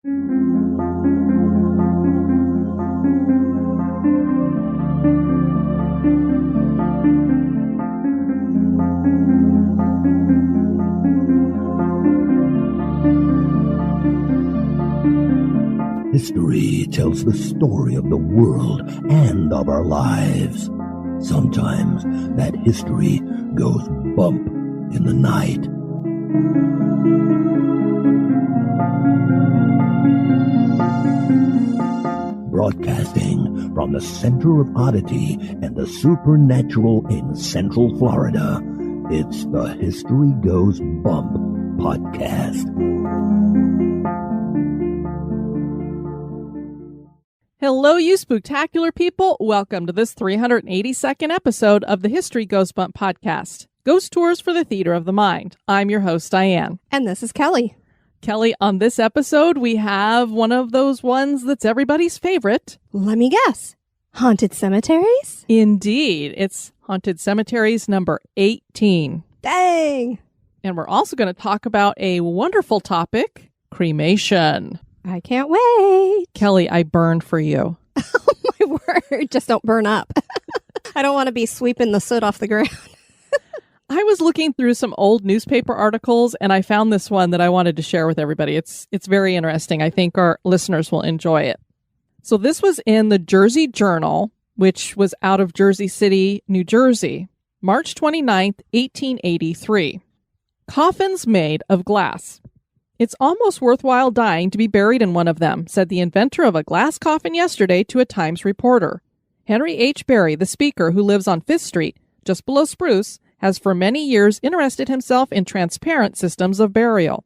History tells the story of the world and of our lives. Sometimes that history goes bump in the night. Broadcasting from the center of oddity and the supernatural in Central Florida, it's the History Goes Bump podcast. Hello, you spooktacular people. Welcome to this 382nd episode of the History Goes Bump podcast, Ghost Tours for the Theater of the Mind. I'm your host, Diane. And this is Kelly. Kelly, on this episode, we have one of those ones that's everybody's favorite. Let me guess. Haunted Cemeteries? Indeed. It's Haunted Cemeteries number 18. Dang! And we're also going to talk about a wonderful topic, cremation. I can't wait. Kelly, I burned for you. Oh, my word. Just don't burn up. I don't want to be sweeping the soot off the ground. I was looking through some old newspaper articles, and I found this one that I wanted to share with everybody. It's very interesting. I think our listeners will enjoy it. So this was in the Jersey Journal, which was out of Jersey City, New Jersey, March 29th, 1883. Coffins made of glass. It's almost worthwhile dying to be buried in one of them, said the inventor of a glass coffin yesterday to a Times reporter. Henry H. Berry, the speaker who lives on 5th Street, just below Spruce, has for many years interested himself in transparent systems of burial.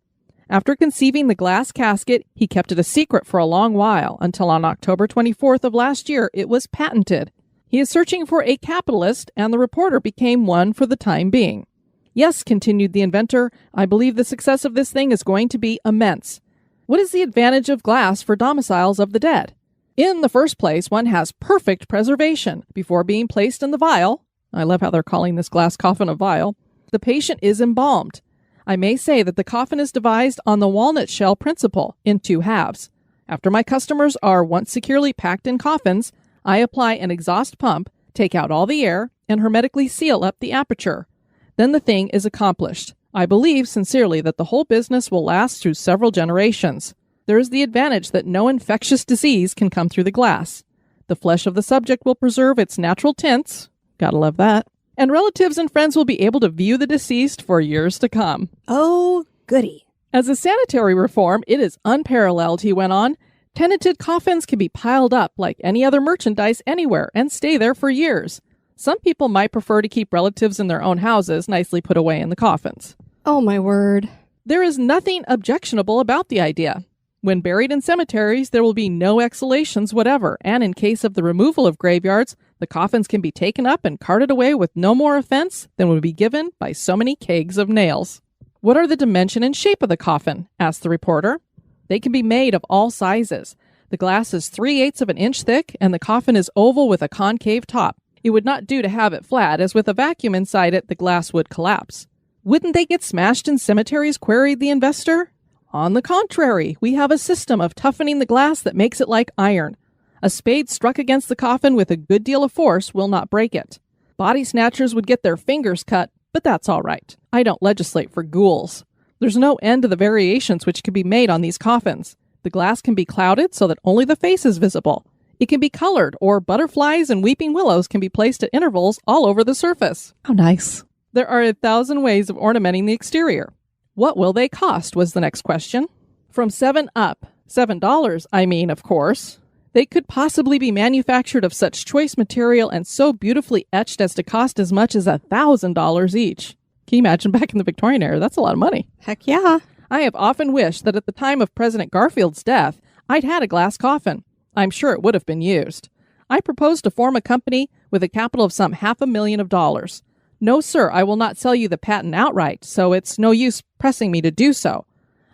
After conceiving the glass casket, he kept it a secret for a long while, until on October 24th of last year it was patented. He is searching for a capitalist, and the reporter became one for the time being. Yes, continued the inventor, I believe the success of this thing is going to be immense. What is the advantage of glass for domiciles of the dead? In the first place, one has perfect preservation. Before being placed in the vial, I love how they're calling this glass coffin a vial, the patient is embalmed. I may say that the coffin is devised on the walnut shell principle in 2 halves. After my customers are once securely packed in coffins, I apply an exhaust pump, take out all the air, and hermetically seal up the aperture. Then the thing is accomplished. I believe sincerely that the whole business will last through several generations. There is the advantage that no infectious disease can come through the glass. The flesh of the subject will preserve its natural tints. Gotta love that. And relatives and friends will be able to view the deceased for years to come. Oh, goody. As a sanitary reform, it is unparalleled, he went on. Tenanted coffins can be piled up like any other merchandise anywhere and stay there for years. Some people might prefer to keep relatives in their own houses nicely put away in the coffins. Oh, my word. There is nothing objectionable about the idea. When buried in cemeteries, there will be no exhalations whatever, and in case of the removal of graveyards, the coffins can be taken up and carted away with no more offense than would be given by so many kegs of nails. What are the dimension and shape of the coffin? Asked the reporter. They can be made of all sizes. The glass is 3/8 of an inch thick, and the coffin is oval with a concave top. It would not do to have it flat, as with a vacuum inside it, the glass would collapse. Wouldn't they get smashed in cemeteries? Queried the investor. On the contrary, we have a system of toughening the glass that makes it like iron. A spade struck against the coffin with a good deal of force will not break it. Body snatchers would get their fingers cut, but that's all right. I don't legislate for ghouls. There's no end to the variations which can be made on these coffins. The glass can be clouded so that only the face is visible. It can be colored, or butterflies and weeping willows can be placed at intervals all over the surface. How nice. There are 1,000 ways of ornamenting the exterior. What will they cost, was the next question. From $7 up. $7, I mean, of course. They could possibly be manufactured of such choice material and so beautifully etched as to cost as much as $1,000 each. Can you imagine back in the Victorian era? That's a lot of money. Heck yeah. I have often wished that at the time of President Garfield's death, I'd had a glass coffin. I'm sure it would have been used. I propose to form a company with a capital of some $500,000. No, sir, I will not sell you the patent outright, so it's no use pressing me to do so.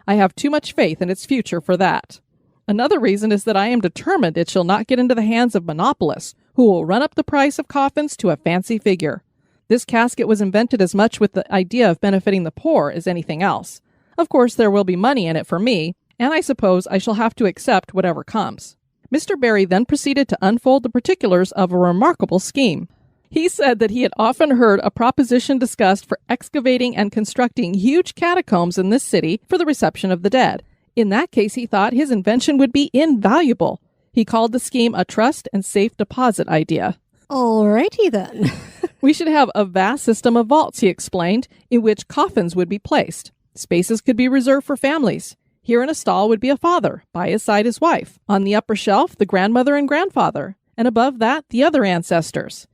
I have too much faith in its future for that. Another reason is that I am determined it shall not get into the hands of monopolists, who will run up the price of coffins to a fancy figure. This casket was invented as much with the idea of benefiting the poor as anything else. Of course, there will be money in it for me, and I suppose I shall have to accept whatever comes. Mr. Barry then proceeded to unfold the particulars of a remarkable scheme. He said that he had often heard a proposition discussed for excavating and constructing huge catacombs in this city for the reception of the dead. In that case, he thought his invention would be invaluable. He called the scheme a trust and safe deposit idea. Alrighty then. We should have a vast system of vaults, he explained, in which coffins would be placed. Spaces could be reserved for families. Here in a stall would be a father, by his side his wife. On the upper shelf, the grandmother and grandfather, and above that, the other ancestors.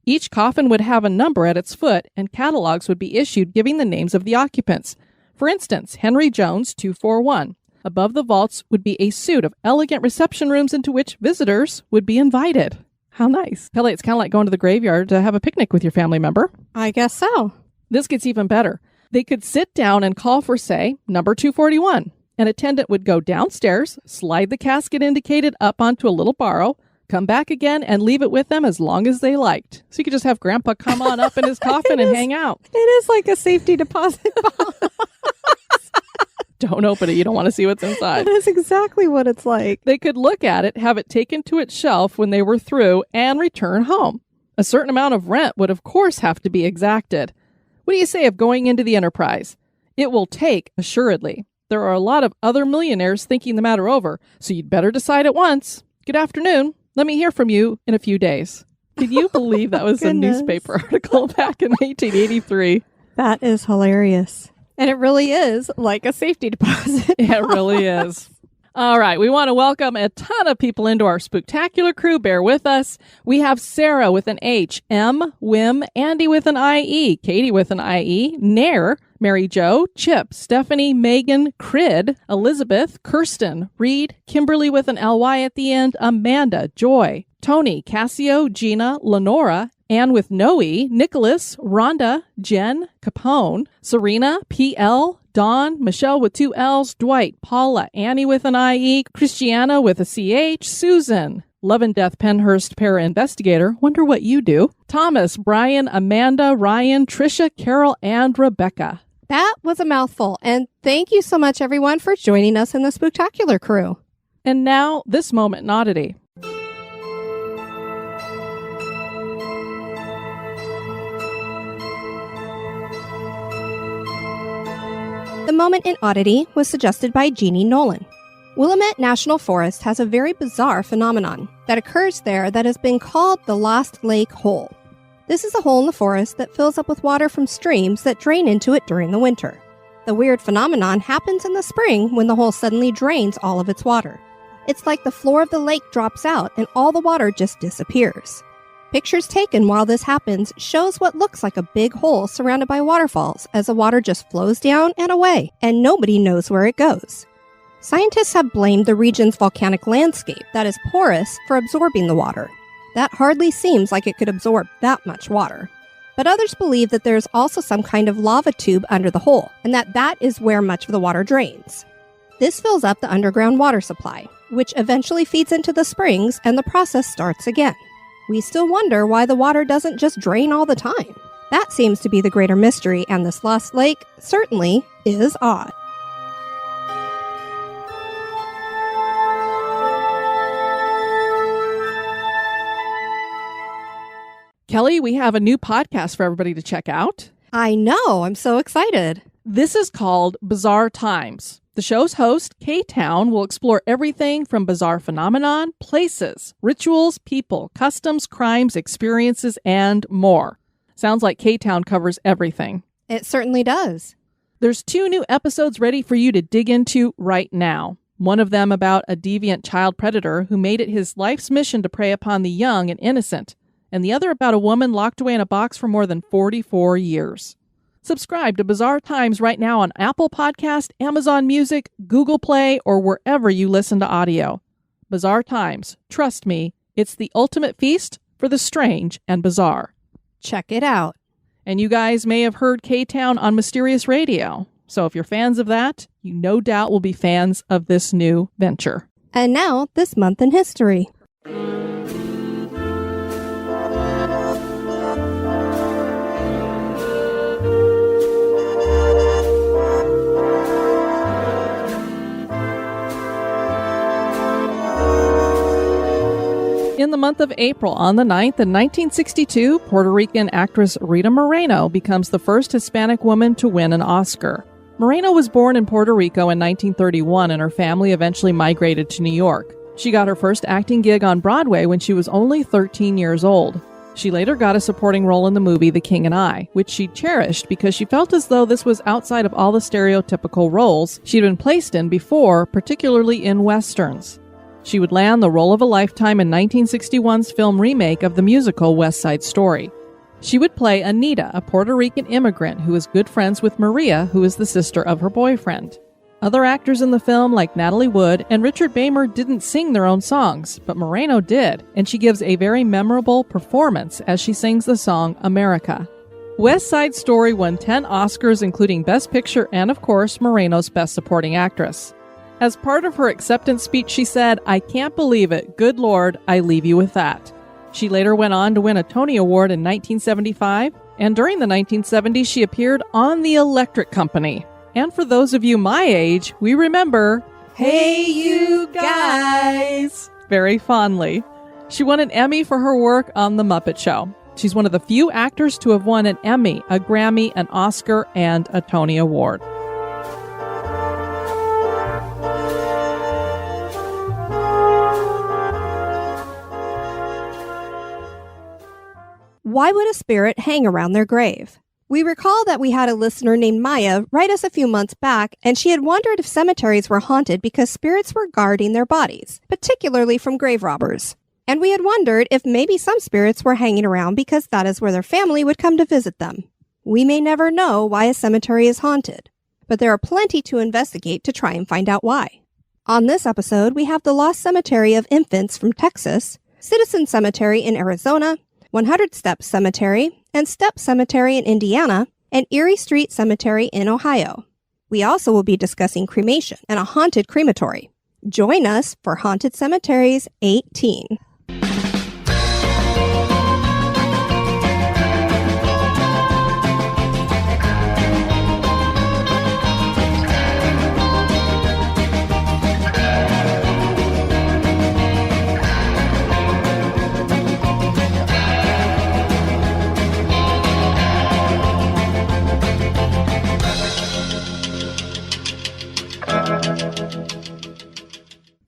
Each coffin would have a number at its foot, and catalogs would be issued giving the names of the occupants. For instance, Henry Jones, 241. Above the vaults would be a suite of elegant reception rooms into which visitors would be invited. How nice. Kelly, it's kind of like going to the graveyard to have a picnic with your family member. I guess so. This gets even better. They could sit down and call for, say, number 241. An attendant would go downstairs, slide the casket indicated up onto a little barrow, come back again, and leave it with them as long as they liked. So you could just have Grandpa come on up in his coffin and hang out. It is like a safety deposit box. Don't open it. You don't want to see what's inside. That is exactly what it's like. They could look at it, have it taken to its shelf when they were through, and return home. A certain amount of rent would, of course, have to be exacted. What do you say of going into the enterprise? It will take, assuredly. There are a lot of other millionaires thinking the matter over, so you'd better decide at once. Good afternoon. Let me hear from you in a few days. Can you believe that was a newspaper article back in 1883? That is hilarious. And it really is like a safety deposit. It really is. All right. We want to welcome a ton of people into our spooktacular crew. Bear with us. We have Sarah with an H, M, Wim, Andy with an IE, Katie with an IE, Nair, Mary Jo, Chip, Stephanie, Megan, Crid, Elizabeth, Kirsten, Reed, Kimberly with an LY at the end, Amanda, Joy, Tony, Cassio, Gina, Lenora, Anne with no E, Nicholas, Rhonda, Jen, Capone, Serena, PL, Dawn, Michelle with 2 L's, Dwight, Paula, Annie with an IE, Christiana with a CH, Susan, Love and Death Penhurst para-investigator, wonder what you do, Thomas, Brian, Amanda, Ryan, Trisha, Carol, and Rebecca. That was a mouthful. And thank you so much, everyone, for joining us in the spooktacular crew. And now, this moment in Oddity. The moment in Oddity was suggested by Jeannie Nolan. Willamette National Forest has a very bizarre phenomenon that occurs there that has been called the Lost Lake Hole. This is a hole in the forest that fills up with water from streams that drain into it during the winter. The weird phenomenon happens in the spring when the hole suddenly drains all of its water. It's like the floor of the lake drops out and all the water just disappears. Pictures taken while this happens shows what looks like a big hole surrounded by waterfalls as the water just flows down and away, and nobody knows where it goes. Scientists have blamed the region's volcanic landscape that is porous for absorbing the water. That hardly seems like it could absorb that much water. But others believe that there's also some kind of lava tube under the hole, and that is where much of the water drains. This fills up the underground water supply, which eventually feeds into the springs, and the process starts again. We still wonder why the water doesn't just drain all the time. That seems to be the greater mystery, and this lost lake certainly is odd. Kelly, we have a new podcast for everybody to check out. I know. I'm so excited. This is called Bizarre Times. The show's host, K-Town, will explore everything from bizarre phenomenon, places, rituals, people, customs, crimes, experiences, and more. Sounds like K-Town covers everything. It certainly does. There's 2 new episodes ready for you to dig into right now. One of them about a deviant child predator who made it his life's mission to prey upon the young and innocent, and the other about a woman locked away in a box for more than 44 years. Subscribe to Bizarre Times right now on Apple Podcast, Amazon Music, Google Play, or wherever you listen to audio. Bizarre Times. Trust me, it's the ultimate feast for the strange and bizarre. Check it out. And you guys may have heard K-Town on Mysterious Radio. So if you're fans of that, you no doubt will be fans of this new venture. And now, this month in history. In the month of April, on the 9th in 1962, Puerto Rican actress Rita Moreno becomes the first Hispanic woman to win an Oscar. Moreno was born in Puerto Rico in 1931, and her family eventually migrated to New York. She got her first acting gig on Broadway when she was only 13 years old. She later got a supporting role in the movie The King and I, which she cherished because she felt as though this was outside of all the stereotypical roles she'd been placed in before, particularly in westerns. She would land the role of a lifetime in 1961's film remake of the musical West Side Story. She would play Anita, a Puerto Rican immigrant who is good friends with Maria, who is the sister of her boyfriend. Other actors in the film, like Natalie Wood and Richard Beymer, didn't sing their own songs, but Moreno did, and she gives a very memorable performance as she sings the song America. West Side Story won 10 Oscars, including Best Picture and, of course, Moreno's Best Supporting Actress. As part of her acceptance speech, she said, "I can't believe it. Good Lord, I leave you with that." She later went on to win a Tony Award in 1975, and during the 1970s, she appeared on The Electric Company. And for those of you my age, we remember, "Hey, you guys," very fondly. She won an Emmy for her work on The Muppet Show. She's one of the few actors to have won an Emmy, a Grammy, an Oscar, and a Tony Award. Why would a spirit hang around their grave? We recall that we had a listener named Maya write us a few months back, and she had wondered if cemeteries were haunted because spirits were guarding their bodies, particularly from grave robbers. And we had wondered if maybe some spirits were hanging around because that is where their family would come to visit them. We may never know why a cemetery is haunted, but there are plenty to investigate to try and find out why. On this episode, we have the Lost Cemetery of Infants from Texas, Citizen Cemetery in Arizona, 100 Steps Cemetery, and Stepp Cemetery in Indiana, and Erie Street Cemetery in Ohio. We also will be discussing cremation and a haunted crematory. Join us for Haunted Cemeteries 18.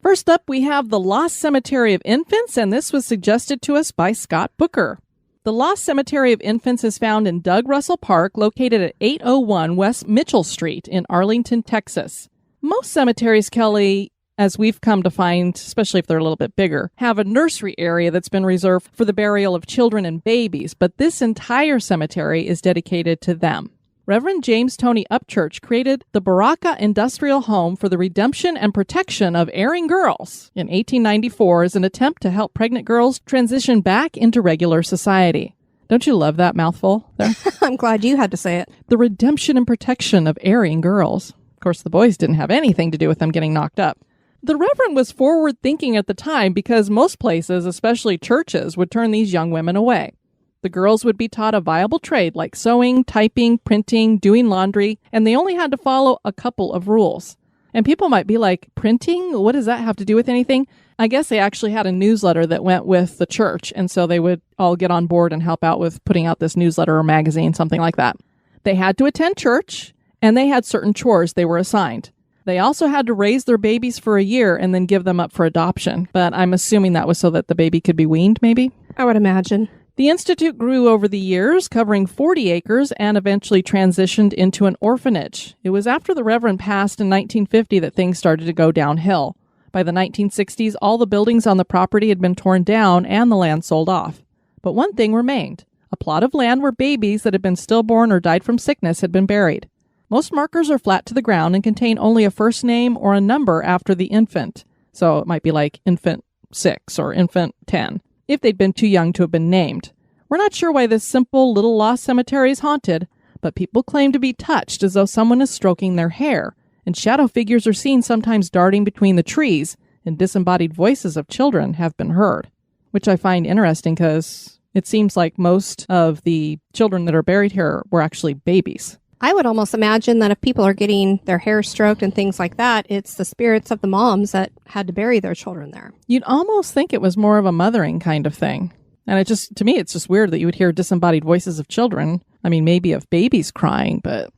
First up, we have the Lost Cemetery of Infants, and this was suggested to us by Scott Booker. The Lost Cemetery of Infants is found in Doug Russell Park, located at 801 West Mitchell Street in Arlington, Texas. Most cemeteries, Kelly, as we've come to find, especially if they're a little bit bigger, have a nursery area that's been reserved for the burial of children and babies, but this entire cemetery is dedicated to them. Reverend James Tony Upchurch created the Baraka Industrial Home for the Redemption and Protection of Erring Girls in 1894 as an attempt to help pregnant girls transition back into regular society. Don't you love that mouthful there? I'm glad you had to say it. The redemption and protection of erring girls. Of course, the boys didn't have anything to do with them getting knocked up. The Reverend was forward-thinking at the time because most places, especially churches, would turn these young women away. The girls would be taught a viable trade like sewing, typing, printing, doing laundry, and they only had to follow a couple of rules. And people might be like, printing? What does that have to do with anything? I guess they actually had a newsletter that went with the church, and so they would all get on board and help out with putting out this newsletter or magazine, something like that. They had to attend church, and they had certain chores they were assigned. They also had to raise their babies for a year and then give them up for adoption, but I'm assuming that was so that the baby could be weaned, maybe? I would imagine. The institute grew over the years, covering 40 acres, and eventually transitioned into an orphanage. It was after the Reverend passed in 1950 that things started to go downhill. By the 1960s, all the buildings on the property had been torn down and the land sold off. But one thing remained, a plot of land where babies that had been stillborn or died from sickness had been buried. Most markers are flat to the ground and contain only a first name or a number after the infant. So it might be like infant 6 or infant 10. If they'd been too young to have been named. We're not sure why this simple little lost cemetery is haunted, but people claim to be touched as though someone is stroking their hair, and shadow figures are seen sometimes darting between the trees, and disembodied voices of children have been heard. Which I find interesting because it seems like most of the children that are buried here were actually babies. I would almost imagine that if people are getting their hair stroked and things like that, it's the spirits of the moms that had to bury their children there. You'd almost think it was more of a mothering kind of thing. And to me, it's just weird that you would hear disembodied voices of children. I mean, maybe of babies crying, but...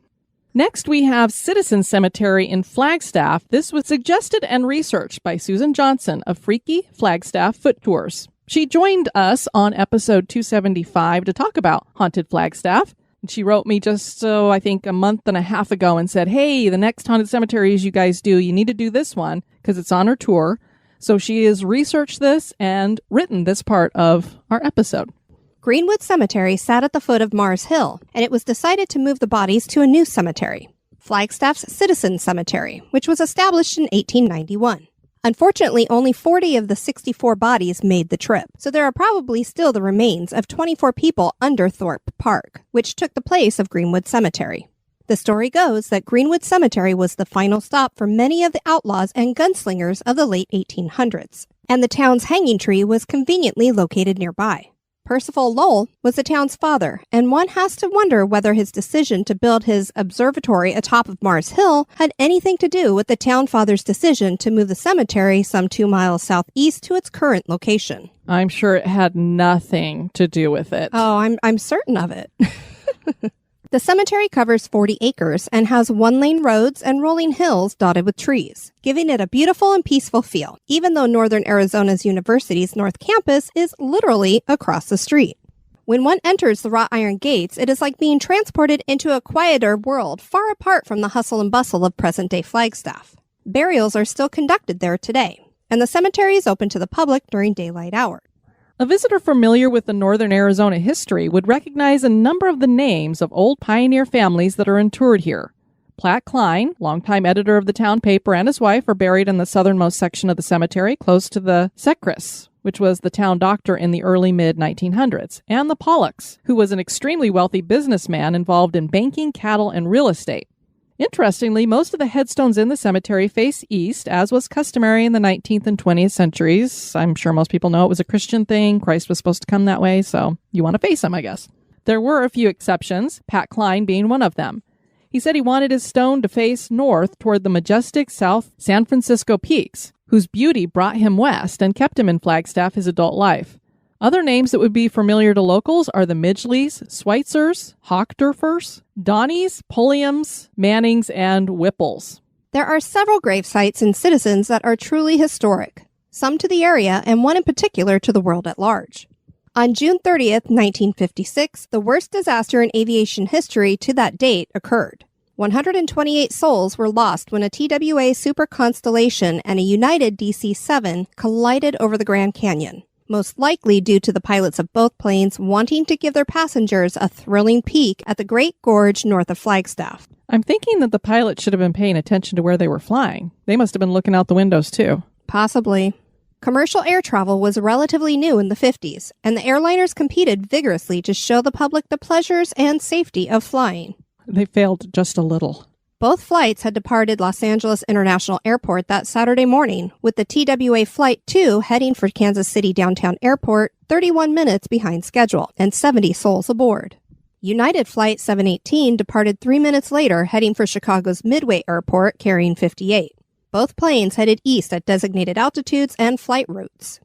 Next, we have Citizen Cemetery in Flagstaff. This was suggested and researched by Susan Johnson of Freaky Flagstaff Foot Tours. She joined us on episode 275 to talk about Haunted Flagstaff. And she wrote me just, I think a month and a half ago and said, hey, the next Haunted Cemeteries you guys do, you need to do this one because it's on her tour. So she has researched this and written this part of our episode. Greenwood Cemetery sat at the foot of Mars Hill, and it was decided to move the bodies to a new cemetery, Flagstaff's Citizen Cemetery, which was established in 1891. Unfortunately, only 40 of the 64 bodies made the trip, so there are probably still the remains of 24 people under Thorpe Park, which took the place of Greenwood Cemetery. The story goes that Greenwood Cemetery was the final stop for many of the outlaws and gunslingers of the late 1800s, and the town's hanging tree was conveniently located nearby. Percival Lowell was the town's father, and one has to wonder whether his decision to build his observatory atop of Mars Hill had anything to do with the town father's decision to move the cemetery some 2 miles southeast to its current location. I'm sure it had nothing to do with it. Oh, I'm certain of it. The cemetery covers 40 acres and has one-lane roads and rolling hills dotted with trees, giving it a beautiful and peaceful feel, even though Northern Arizona University's North Campus is literally across the street. When one enters the wrought iron gates, it is like being transported into a quieter world far apart from the hustle and bustle of present-day Flagstaff. Burials are still conducted there today, and the cemetery is open to the public during daylight hours. A visitor familiar with the Northern Arizona history would recognize a number of the names of old pioneer families that are interred here. Platt Klein, longtime editor of the town paper, and his wife are buried in the southernmost section of the cemetery, close to the Secris, which was the town doctor in the early mid-1900s, and the Pollocks, who was an extremely wealthy businessman involved in banking, cattle, and real estate. Interestingly, most of the headstones in the cemetery face east, as was customary in the 19th and 20th centuries. I'm sure most people know it was a Christian thing. Christ was supposed to come that way, so you want to face him, I guess. There were a few exceptions, Pat Klein being one of them. He said he wanted his stone to face north toward the majestic South San Francisco peaks, whose beauty brought him west and kept him in Flagstaff his adult life. Other names that would be familiar to locals are the Midgeleys, Schweitzers, Hochderfers, Donnies, Pulliams, Mannings, and Whipples. There are several grave sites and citizens that are truly historic, some to the area and one in particular to the world at large. On June 30th, 1956, the worst disaster in aviation history to that date occurred. 128 souls were lost when a TWA Super Constellation and a United DC-7 collided over the Grand Canyon, most likely due to the pilots of both planes wanting to give their passengers a thrilling peek at the Great Gorge north of Flagstaff. I'm thinking that the pilots should have been paying attention to where they were flying. They must have been looking out the windows, too. Possibly. Commercial air travel was relatively new in the 50s, and the airliners competed vigorously to show the public the pleasures and safety of flying. They failed just a little. Both flights had departed Los Angeles International Airport that Saturday morning, with the TWA Flight 2 heading for Kansas City Downtown Airport 31 minutes behind schedule, and 70 souls aboard. United Flight 718 departed 3 minutes later, heading for Chicago's Midway Airport, carrying 58. Both planes headed east at designated altitudes and flight routes.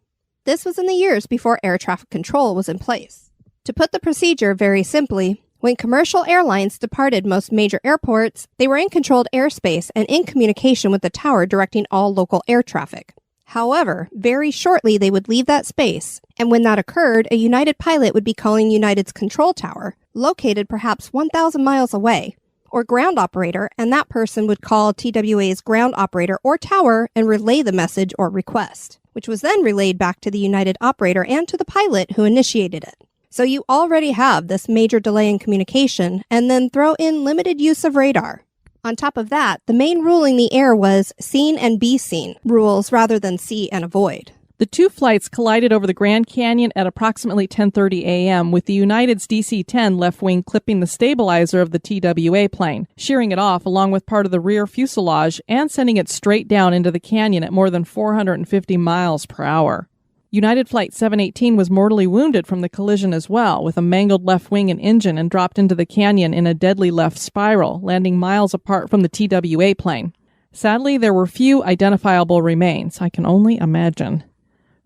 This was in the years before air traffic control was in place. To put the procedure very simply, when commercial airlines departed most major airports, they were in controlled airspace and in communication with the tower directing all local air traffic. However, very shortly they would leave that space, and when that occurred, a United pilot would be calling United's control tower, located perhaps 1,000 miles away, or ground operator, and that person would call TWA's ground operator or tower and relay the message or request, which was then relayed back to the United operator and to the pilot who initiated it. So you already have this major delay in communication, and then throw in limited use of radar. On top of that, the main rule in the air was seen and be seen rules rather than see and avoid. The two flights collided over the Grand Canyon at approximately 10:30 a.m., with the United's DC-10 left wing clipping the stabilizer of the TWA plane, shearing it off along with part of the rear fuselage and sending it straight down into the canyon at more than 450 miles per hour. United Flight 718 was mortally wounded from the collision as well, with a mangled left wing and engine, and dropped into the canyon in a deadly left spiral, landing miles apart from the TWA plane. Sadly, there were few identifiable remains. I can only imagine.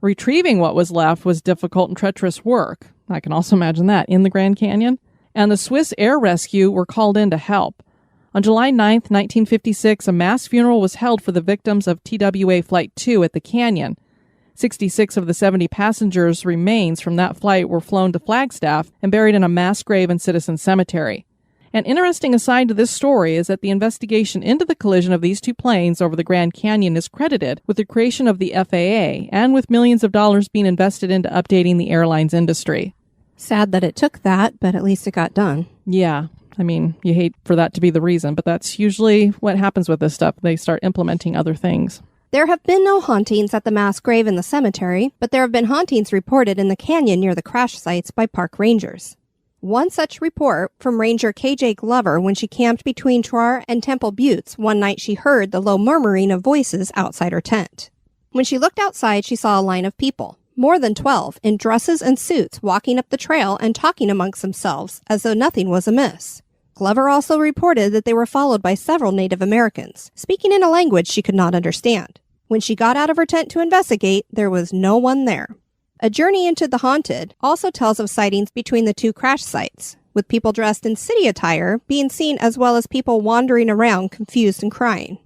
Retrieving what was left was difficult and treacherous work. I can also imagine that in the Grand Canyon. And the Swiss Air Rescue were called in to help. On July 9th, 1956, a mass funeral was held for the victims of TWA Flight 2 at the canyon. 66 of the 70 passengers' remains from that flight were flown to Flagstaff and buried in a mass grave in Citizen Cemetery. An interesting aside to this story is that the investigation into the collision of these two planes over the Grand Canyon is credited with the creation of the FAA and with millions of dollars being invested into updating the airlines industry. Sad that it took that, but at least it got done. Yeah. I mean, you hate for that to be the reason, but that's usually what happens with this stuff. They start implementing other things. There have been no hauntings at the mass grave in the cemetery, but there have been hauntings reported in the canyon near the crash sites by park rangers. One such report from Ranger KJ Glover when she camped between Troar and Temple Buttes one night she heard the low murmuring of voices outside her tent. When she looked outside, she saw a line of people, more than 12, in dresses and suits, walking up the trail and talking amongst themselves as though nothing was amiss. Glover also reported that they were followed by several Native Americans, speaking in a language she could not understand. When she got out of her tent to investigate, there was no one there. A Journey into the Haunted also tells of sightings between the two crash sites, with people dressed in city attire being seen as well as people wandering around confused and crying.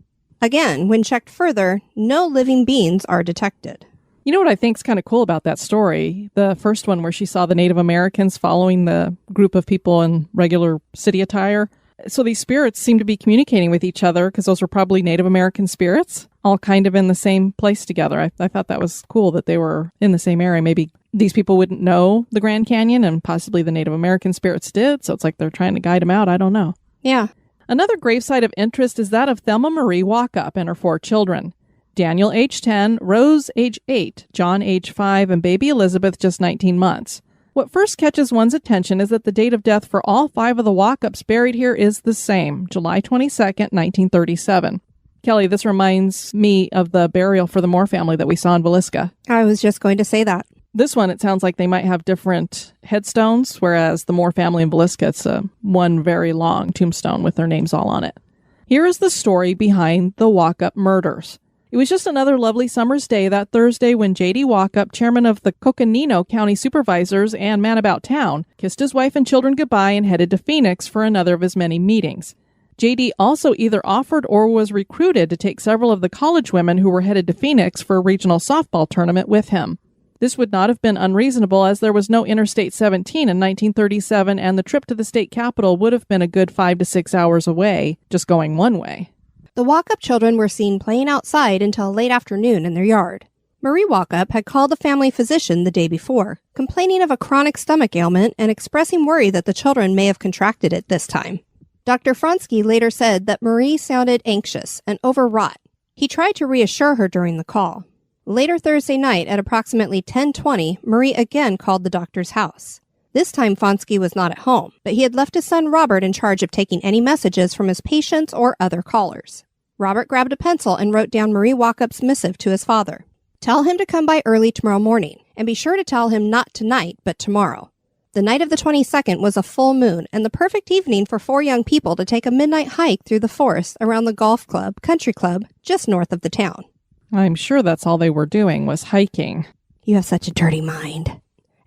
Again, when checked further, no living beings are detected. You know what I think is kind of cool about that story? The first one where she saw the Native Americans following the group of people in regular city attire. So these spirits seem to be communicating with each other because those were probably Native American spirits, all kind of in the same place together. I thought that was cool that they were in the same area. Maybe these people wouldn't know the Grand Canyon and possibly the Native American spirits did. So it's like they're trying to guide them out. I don't know. Yeah. Another gravesite of interest is that of Thelma Marie Walkup and her 4 children. Daniel, age 10, Rose, age 8, John, age 5, and baby Elizabeth, just 19 months. What first catches one's attention is that the date of death for all 5 of the Walkups buried here is the same, July 22nd, 1937. Kelly, this reminds me of the burial for the Moore family that we saw in Villisca. I was just going to say that. This one, it sounds like they might have different headstones, whereas the Moore family in Villisca, it's one very long tombstone with their names all on it. Here is the story behind the Walkup murders. It was just another lovely summer's day that Thursday when J.D. Walkup, chairman of the Coconino County Supervisors and man about town, kissed his wife and children goodbye and headed to Phoenix for another of his many meetings. J.D. also either offered or was recruited to take several of the college women who were headed to Phoenix for a regional softball tournament with him. This would not have been unreasonable as there was no Interstate 17 in 1937 and the trip to the state capitol would have been a good 5 to 6 hours away, just going one way. The Walkup children were seen playing outside until late afternoon in their yard. Marie Walkup had called the family physician the day before, complaining of a chronic stomach ailment and expressing worry that the children may have contracted it this time. Dr. Fronsky later said that Marie sounded anxious and overwrought. He tried to reassure her during the call. Later Thursday night at approximately 10:20, Marie again called the doctor's house. This time Fronsky was not at home, but he had left his son Robert in charge of taking any messages from his patients or other callers. Robert grabbed a pencil and wrote down Marie Walkup's missive to his father. Tell him to come by early tomorrow morning, and be sure to tell him not tonight, but tomorrow. The night of the 22nd was a full moon and the perfect evening for 4 young people to take a midnight hike through the forest around the golf club, country club, just north of the town. I'm sure that's all they were doing was hiking. You have such a dirty mind.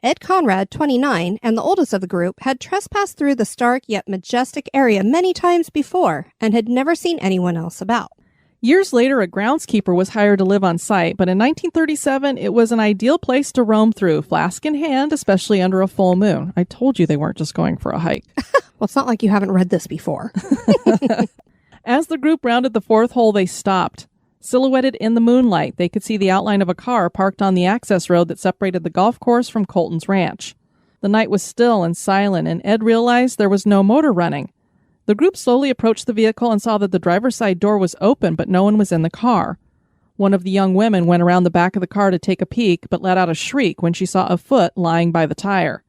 Ed Conrad, 29, and the oldest of the group, had trespassed through the stark yet majestic area many times before and had never seen anyone else about. Years later, a groundskeeper was hired to live on site, but in 1937, it was an ideal place to roam through, flask in hand, especially under a full moon. I told you they weren't just going for a hike. Well, it's not like you haven't read this before. As the group rounded the 4th hole, they stopped. Silhouetted in the moonlight, they could see the outline of a car parked on the access road that separated the golf course from Colton's ranch. The night was still and silent, and Ed realized there was no motor running. The group slowly approached the vehicle and saw that the driver's side door was open, but no one was in the car. One of the young women went around the back of the car to take a peek, but let out a shriek when she saw a foot lying by the tire.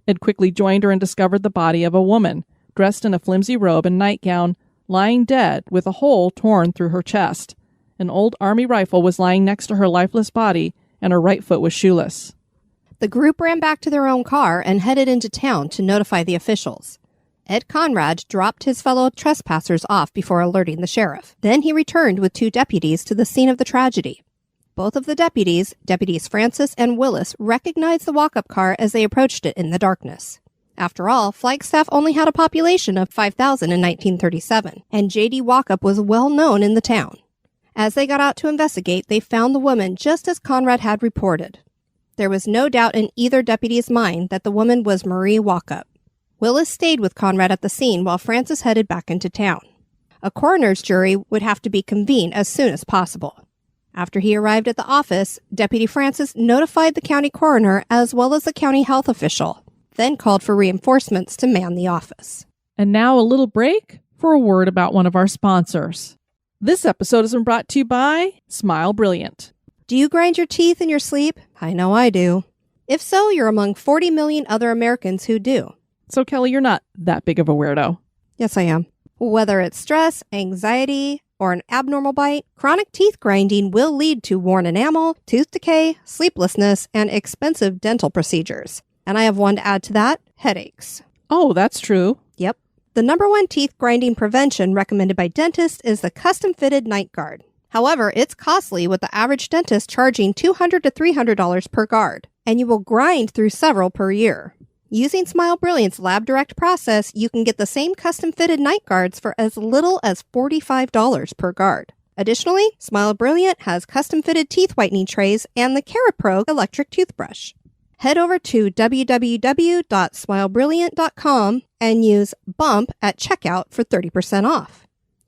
Ed quickly joined her and discovered the body of a woman, dressed in a flimsy robe and nightgown, lying dead with a hole torn through her chest. An old army rifle was lying next to her lifeless body, and her right foot was shoeless. The group ran back to their own car and headed into town to notify the officials. Ed Conrad dropped his fellow trespassers off before alerting the sheriff. Then he returned with 2 deputies to the scene of the tragedy. Both of the deputies, Deputies Francis and Willis, recognized the walk-up car as they approached it in the darkness. After all, Flagstaff only had a population of 5,000 in 1937, and J.D. Walkup was well known in the town. As they got out to investigate, they found the woman just as Conrad had reported. There was no doubt in either deputy's mind that the woman was Marie Walkup. Willis stayed with Conrad at the scene while Francis headed back into town. A coroner's jury would have to be convened as soon as possible. After he arrived at the office, Deputy Francis notified the county coroner as well as the county health official, then called for reinforcements to man the office. And now a little break for a word about one of our sponsors. This episode has been brought to you by Smile Brilliant. Do you grind your teeth in your sleep? I know I do. If so, you're among 40 million other Americans who do. So, Kelly, you're not that big of a weirdo. Yes, I am. Whether it's stress, anxiety, or an abnormal bite, chronic teeth grinding will lead to worn enamel, tooth decay, sleeplessness, and expensive dental procedures. And I have one to add to that, headaches. Oh, that's true. Yep. The number 1 teeth grinding prevention recommended by dentists is the custom-fitted night guard. However, it's costly, with the average dentist charging $200 to $300 per guard, and you will grind through several per year. Using Smile Brilliant's Lab Direct process, you can get the same custom-fitted night guards for as little as $45 per guard. Additionally, Smile Brilliant has custom-fitted teeth whitening trays and the CaraPro electric toothbrush. Head over to www.smilebrilliant.com and use BUMP at checkout for 30% off.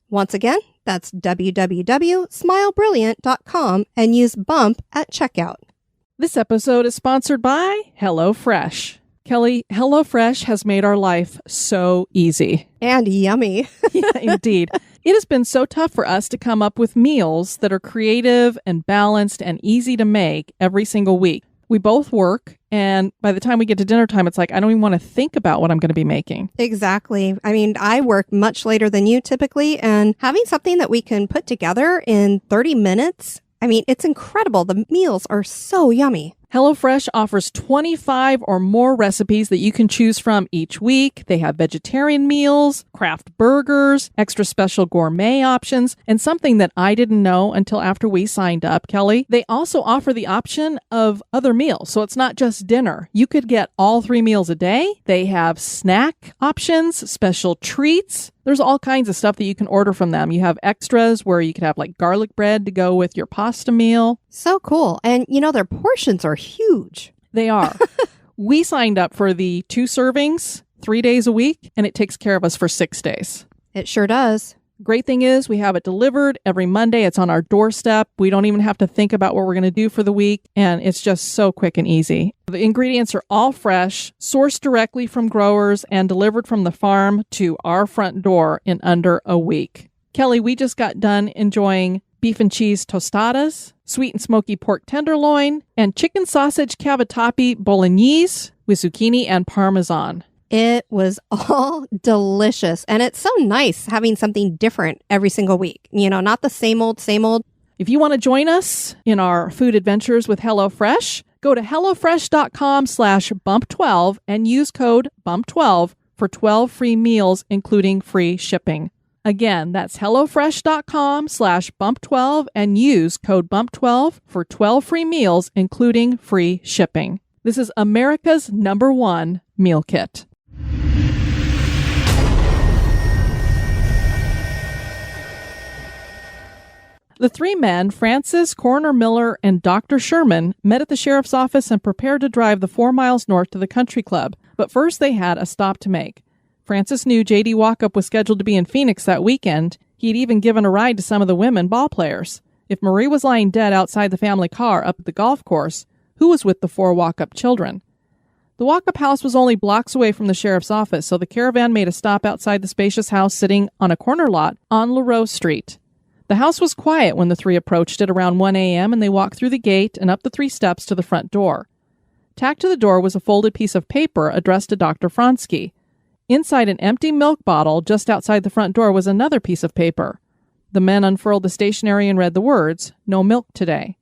Once again, that's www.smilebrilliant.com and use BUMP at checkout. This episode is sponsored by HelloFresh. Kelly, HelloFresh has made our life so easy. And yummy. Yeah, indeed. It has been so tough for us to come up with meals that are creative and balanced and easy to make every single week. We both work, and by the time we get to dinner time, it's like, I don't even want to think about what I'm going to be making. Exactly. I mean, I work much later than you typically, and having something that we can put together in 30 minutes, I mean, it's incredible. The meals are so yummy. HelloFresh offers 25 or more recipes that you can choose from each week. They have vegetarian meals, craft burgers, extra special gourmet options, and something that I didn't know until after we signed up, Kelly, they also offer the option of other meals. So it's not just dinner. You could get all 3 meals a day. They have snack options, special treats. There's all kinds of stuff that you can order from them. You have extras where you could have like garlic bread to go with your pasta meal. So cool. And you know, their portions are huge. They are. We signed up for the 2 servings, 3 days a week, and it takes care of us for 6 days. It sure does. Great thing is we have it delivered every Monday. It's on our doorstep. We don't even have to think about what we're going to do for the week. And it's just so quick and easy. The ingredients are all fresh, sourced directly from growers, and delivered from the farm to our front door in under a week. Kelly, we just got done enjoying beef and cheese tostadas, sweet and smoky pork tenderloin, and chicken sausage cavatappi bolognese with zucchini and parmesan. It was all delicious. And it's so nice having something different every single week. You know, not the same old, same old. If you want to join us in our food adventures with HelloFresh, go to HelloFresh.com/bump12 and use code BUMP12 for 12 free meals, including free shipping. Again, that's HelloFresh.com/bump12 and use code BUMP12 for 12 free meals, including free shipping. This is America's #1 meal kit. The 3 men, Francis, Coroner Miller, and Dr. Sherman, met at the sheriff's office and prepared to drive the 4 miles north to the country club. But first they had a stop to make. Francis knew J.D. Walkup was scheduled to be in Phoenix that weekend. He'd even given a ride to some of the women ball players. If Marie was lying dead outside the family car up at the golf course, who was with the 4 Walkup children? The Walkup house was only blocks away from the sheriff's office, so the caravan made a stop outside the spacious house sitting on a corner lot on LaRose Street. The house was quiet when the 3 approached it around 1 a.m., and they walked through the gate and up the 3 steps to the front door. Tacked to the door was a folded piece of paper addressed to Dr. Fronsky. Inside an empty milk bottle just outside the front door was another piece of paper. The men unfurled the stationery and read the words, "No milk today."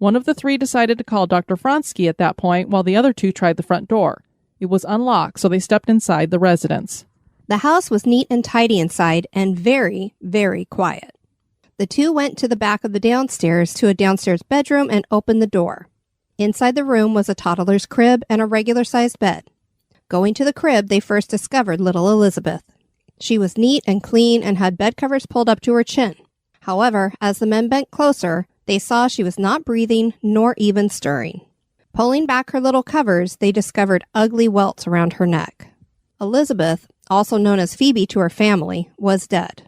One of the three decided to call Dr. Fronsky at that point, while the other two tried the front door. It was unlocked, so they stepped inside the residence. The house was neat and tidy inside and very, very quiet. The two went to the back of the downstairs to a downstairs bedroom and opened the door. Inside the room was a toddler's crib and a regular-sized bed. Going to the crib, they first discovered little Elizabeth. She was neat and clean and had bed covers pulled up to her chin. However, as the men bent closer, they saw she was not breathing nor even stirring. Pulling back her little covers, they discovered ugly welts around her neck. Elizabeth, also known as Phoebe to her family, was dead.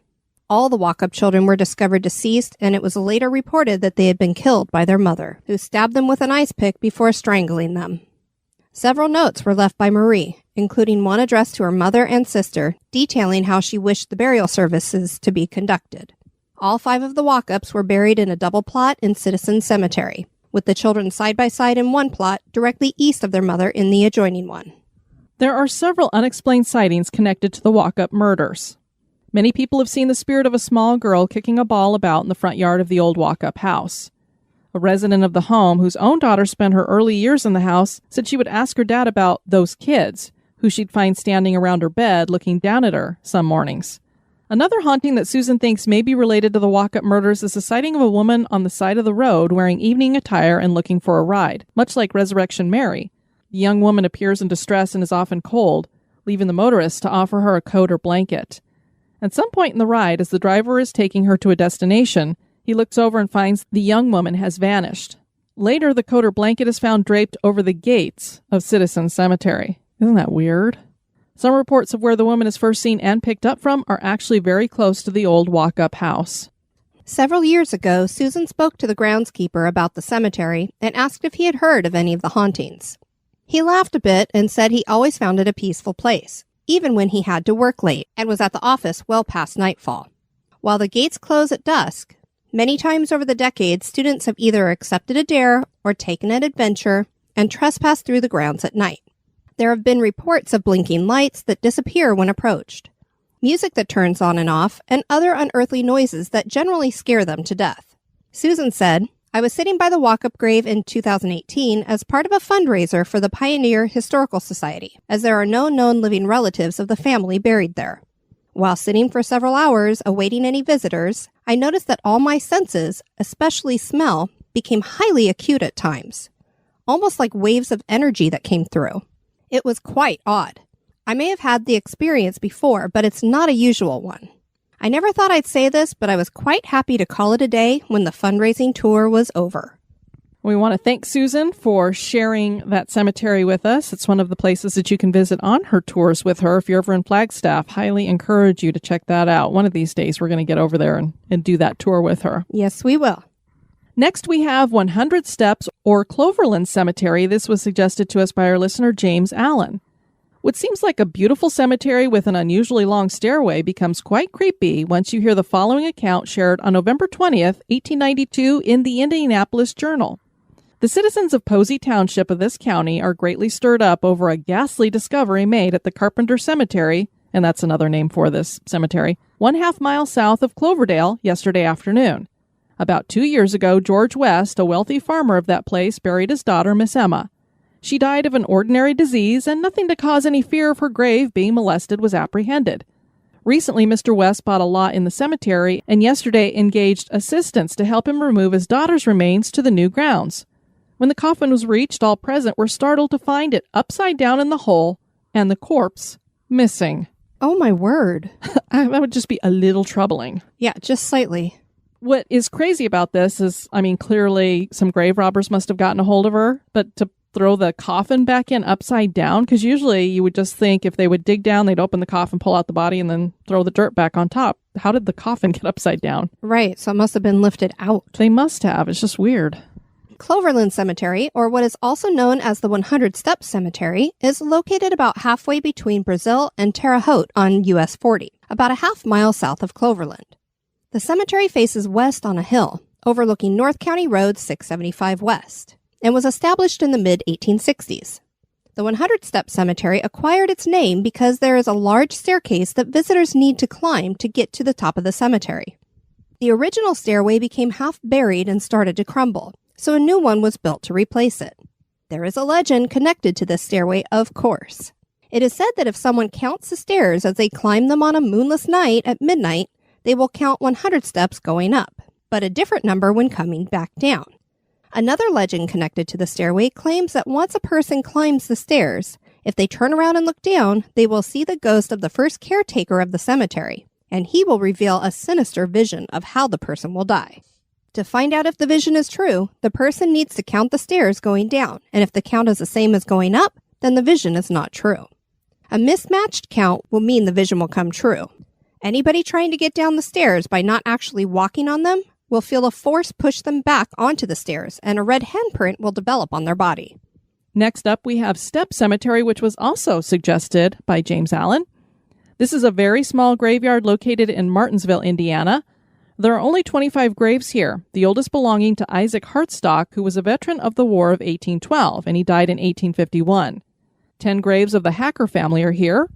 All the walk-up children were discovered deceased, and it was later reported that they had been killed by their mother, who stabbed them with an ice pick before strangling them. Several notes were left by Marie, including one addressed to her mother and sister, detailing how she wished the burial services to be conducted. All 5 of the walk-ups were buried in a double plot in Citizen Cemetery, with the children side by side in one plot directly east of their mother in the adjoining one. There are several unexplained sightings connected to the walk-up murders. Many people have seen the spirit of a small girl kicking a ball about in the front yard of the old walk-up house. A resident of the home, whose own daughter spent her early years in the house, said she would ask her dad about those kids, who she'd find standing around her bed looking down at her some mornings. Another haunting that Susan thinks may be related to the walk-up murders is the sighting of a woman on the side of the road wearing evening attire and looking for a ride, much like Resurrection Mary. The young woman appears in distress and is often cold, leaving the motorist to offer her a coat or blanket. At some point in the ride, as the driver is taking her to a destination, he looks over and finds the young woman has vanished. Later, the coat or blanket is found draped over the gates of Citizen Cemetery. Isn't that weird? Some reports of where the woman is first seen and picked up from are actually very close to the old walk-up house. Several years ago, Susan spoke to the groundskeeper about the cemetery and asked if he had heard of any of the hauntings. He laughed a bit and said he always found it a peaceful place, even when he had to work late and was at the office well past nightfall. While the gates close at dusk, many times over the decades, students have either accepted a dare or taken an adventure and trespassed through the grounds at night. There have been reports of blinking lights that disappear when approached, music that turns on and off, and other unearthly noises that generally scare them to death. Susan said, "I was sitting by the walk-up grave in 2018 as part of a fundraiser for the Pioneer Historical Society, as there are no known living relatives of the family buried there. While sitting for several hours awaiting any visitors, I noticed that all my senses, especially smell, became highly acute at times, almost like waves of energy that came through. It was quite odd. I may have had the experience before, but it's not a usual one. I never thought I'd say this, but I was quite happy to call it a day when the fundraising tour was over." We want to thank Susan for sharing that cemetery with us. It's one of the places that you can visit on her tours with her. If you're ever in Flagstaff, highly encourage you to check that out. One of these days, we're going to get over there and do that tour with her. Yes, we will. Next, we have 100 Steps or Cloverland Cemetery. This was suggested to us by our listener, James Allen. What seems like a beautiful cemetery with an unusually long stairway becomes quite creepy once you hear the following account shared on November 20th, 1892 in the Indianapolis Journal. The citizens of Posey Township of this county are greatly stirred up over a ghastly discovery made at the Carpenter Cemetery, and that's another name for this cemetery, 1/2 mile south of Cloverdale yesterday afternoon. About 2 years ago, George West, a wealthy farmer of that place, buried his daughter, Miss Emma. She died of an ordinary disease, and nothing to cause any fear of her grave being molested was apprehended. Recently, Mr. West bought a lot in the cemetery and yesterday engaged assistants to help him remove his daughter's remains to the new grounds. When the coffin was reached, all present were startled to find it upside down in the hole and the corpse missing. Oh, my word. That would just be a little troubling. Yeah, just slightly. What is crazy about this is, clearly some grave robbers must have gotten a hold of her, but to throw the coffin back in upside down, because usually you would just think if they would dig down, they'd open the coffin, pull out the body, and then throw the dirt back on top. How did the coffin get upside down? Right, so it must have been lifted out. They must have. It's just weird. Cloverland Cemetery, or what is also known as the 100 Steps Cemetery, is located about halfway between Brazil and Terre Haute on US 40, about a 1/2 mile south of Cloverland. The cemetery faces west on a hill, overlooking North County Road 675 West, and was established in the mid-1860s. The 100 Step Cemetery acquired its name because there is a large staircase that visitors need to climb to get to the top of the cemetery. The original stairway became half buried and started to crumble, so a new one was built to replace it. There is a legend connected to this stairway, of course. It is said that if someone counts the stairs as they climb them on a moonless night at midnight, they will count 100 steps going up, but a different number when coming back down. Another legend connected to the stairway claims that once a person climbs the stairs, if they turn around and look down, they will see the ghost of the first caretaker of the cemetery, and he will reveal a sinister vision of how the person will die. To find out if the vision is true, the person needs to count the stairs going down, and if the count is the same as going up, then the vision is not true. A mismatched count will mean the vision will come true. Anybody trying to get down the stairs by not actually walking on them will feel a force push them back onto the stairs, and a red handprint will develop on their body. Next up, we have Stepp Cemetery, which was also suggested by James Allen. This is a very small graveyard located in Martinsville, Indiana. There are only 25 graves here, the oldest belonging to Isaac Hartstock, who was a veteran of the War of 1812, and he died in 1851. 10 graves of the Hacker family are here.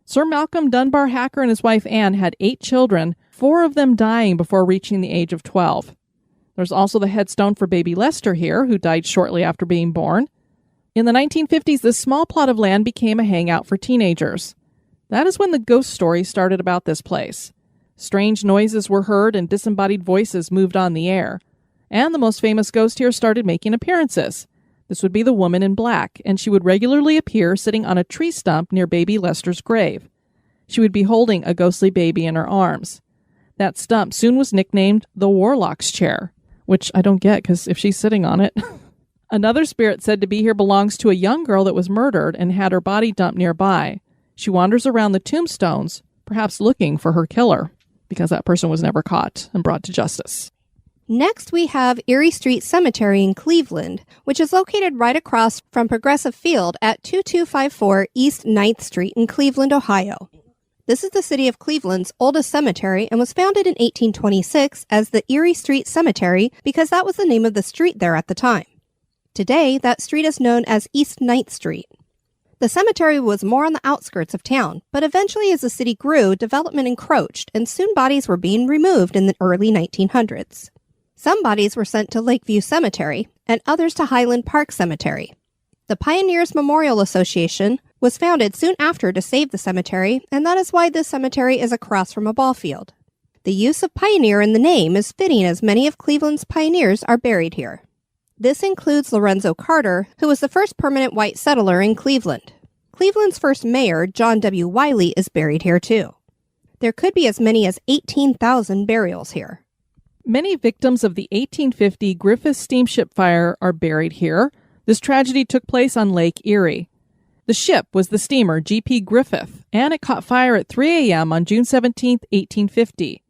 Sir Malcolm Dunbar Hacker and his wife Anne had 8 children, 4 of them dying before reaching the age of 12. There's also the headstone for baby Lester here, who died shortly after being born. In the 1950s, this small plot of land became a hangout for teenagers. That is when the ghost story started about this place. Strange noises were heard and disembodied voices moved on the air. And the most famous ghost here started making appearances. This would be the woman in black, and she would regularly appear sitting on a tree stump near baby Lester's grave. She would be holding a ghostly baby in her arms. That stump soon was nicknamed the Warlock's Chair, which I don't get because if she's sitting on it. Another spirit said to be here belongs to a young girl that was murdered and had her body dumped nearby. She wanders around the tombstones, perhaps looking for her killer, because that person was never caught and brought to justice. Next, we have Erie Street Cemetery in Cleveland, which is located right across from Progressive Field at 2254 East 9th Street in Cleveland, Ohio. This is the city of Cleveland's oldest cemetery and was founded in 1826 as the Erie Street Cemetery because that was the name of the street there at the time. Today, that street is known as East 9th Street. The cemetery was more on the outskirts of town, but eventually as the city grew, development encroached, and soon bodies were being removed in the early 1900s. Some bodies were sent to Lakeview Cemetery, and others to Highland Park Cemetery. The Pioneers Memorial Association was founded soon after to save the cemetery, and that is why this cemetery is across from a ball field. The use of pioneer in the name is fitting as many of Cleveland's pioneers are buried here. This includes Lorenzo Carter, who was the first permanent white settler in Cleveland. Cleveland's first mayor, John W. Wiley, is buried here too. There could be as many as 18,000 burials here. Many victims of the 1850 Griffith steamship fire are buried here. This tragedy took place on Lake Erie. The ship was the steamer G.P. Griffith, and it caught fire at 3 a.m. on June 17, 1850.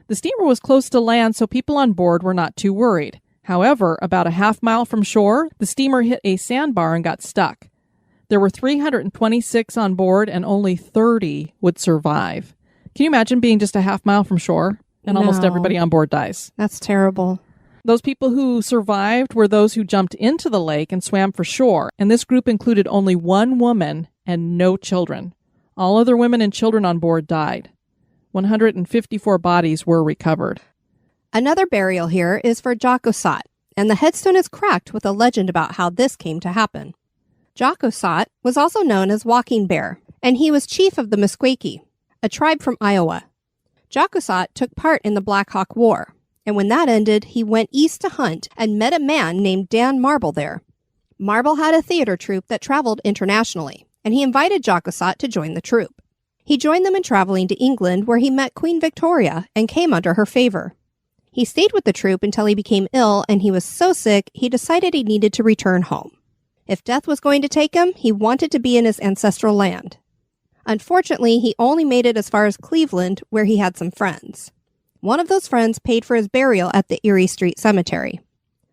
The steamer was close to land, so people on board were not too worried. However, about a half mile from shore, the steamer hit a sandbar and got stuck. There were 326 on board, and only 30 would survive. Can you imagine being just a half mile from shore? And almost everybody on board dies. That's terrible. Those people who survived were those who jumped into the lake and swam for shore, and this group included only one woman and no children. All other women and children on board died. 154 bodies were recovered. Another burial here is for Jock Osott, and the headstone is cracked with a legend about how this came to happen. Jock Osott was also known as Walking Bear, and he was chief of the Meskwaki, a tribe from Iowa. Jock Osott took part in the Black Hawk War, and when that ended, he went east to hunt and met a man named Dan Marble there. Marble had a theater troupe that traveled internationally, and he invited Jock Osott to join the troupe. He joined them in traveling to England, where he met Queen Victoria and came under her favor. He stayed with the troupe until he became ill, and he was so sick, he decided he needed to return home. If death was going to take him, he wanted to be in his ancestral land. Unfortunately, he only made it as far as Cleveland, where he had some friends. One of those friends paid for his burial at the Erie Street Cemetery.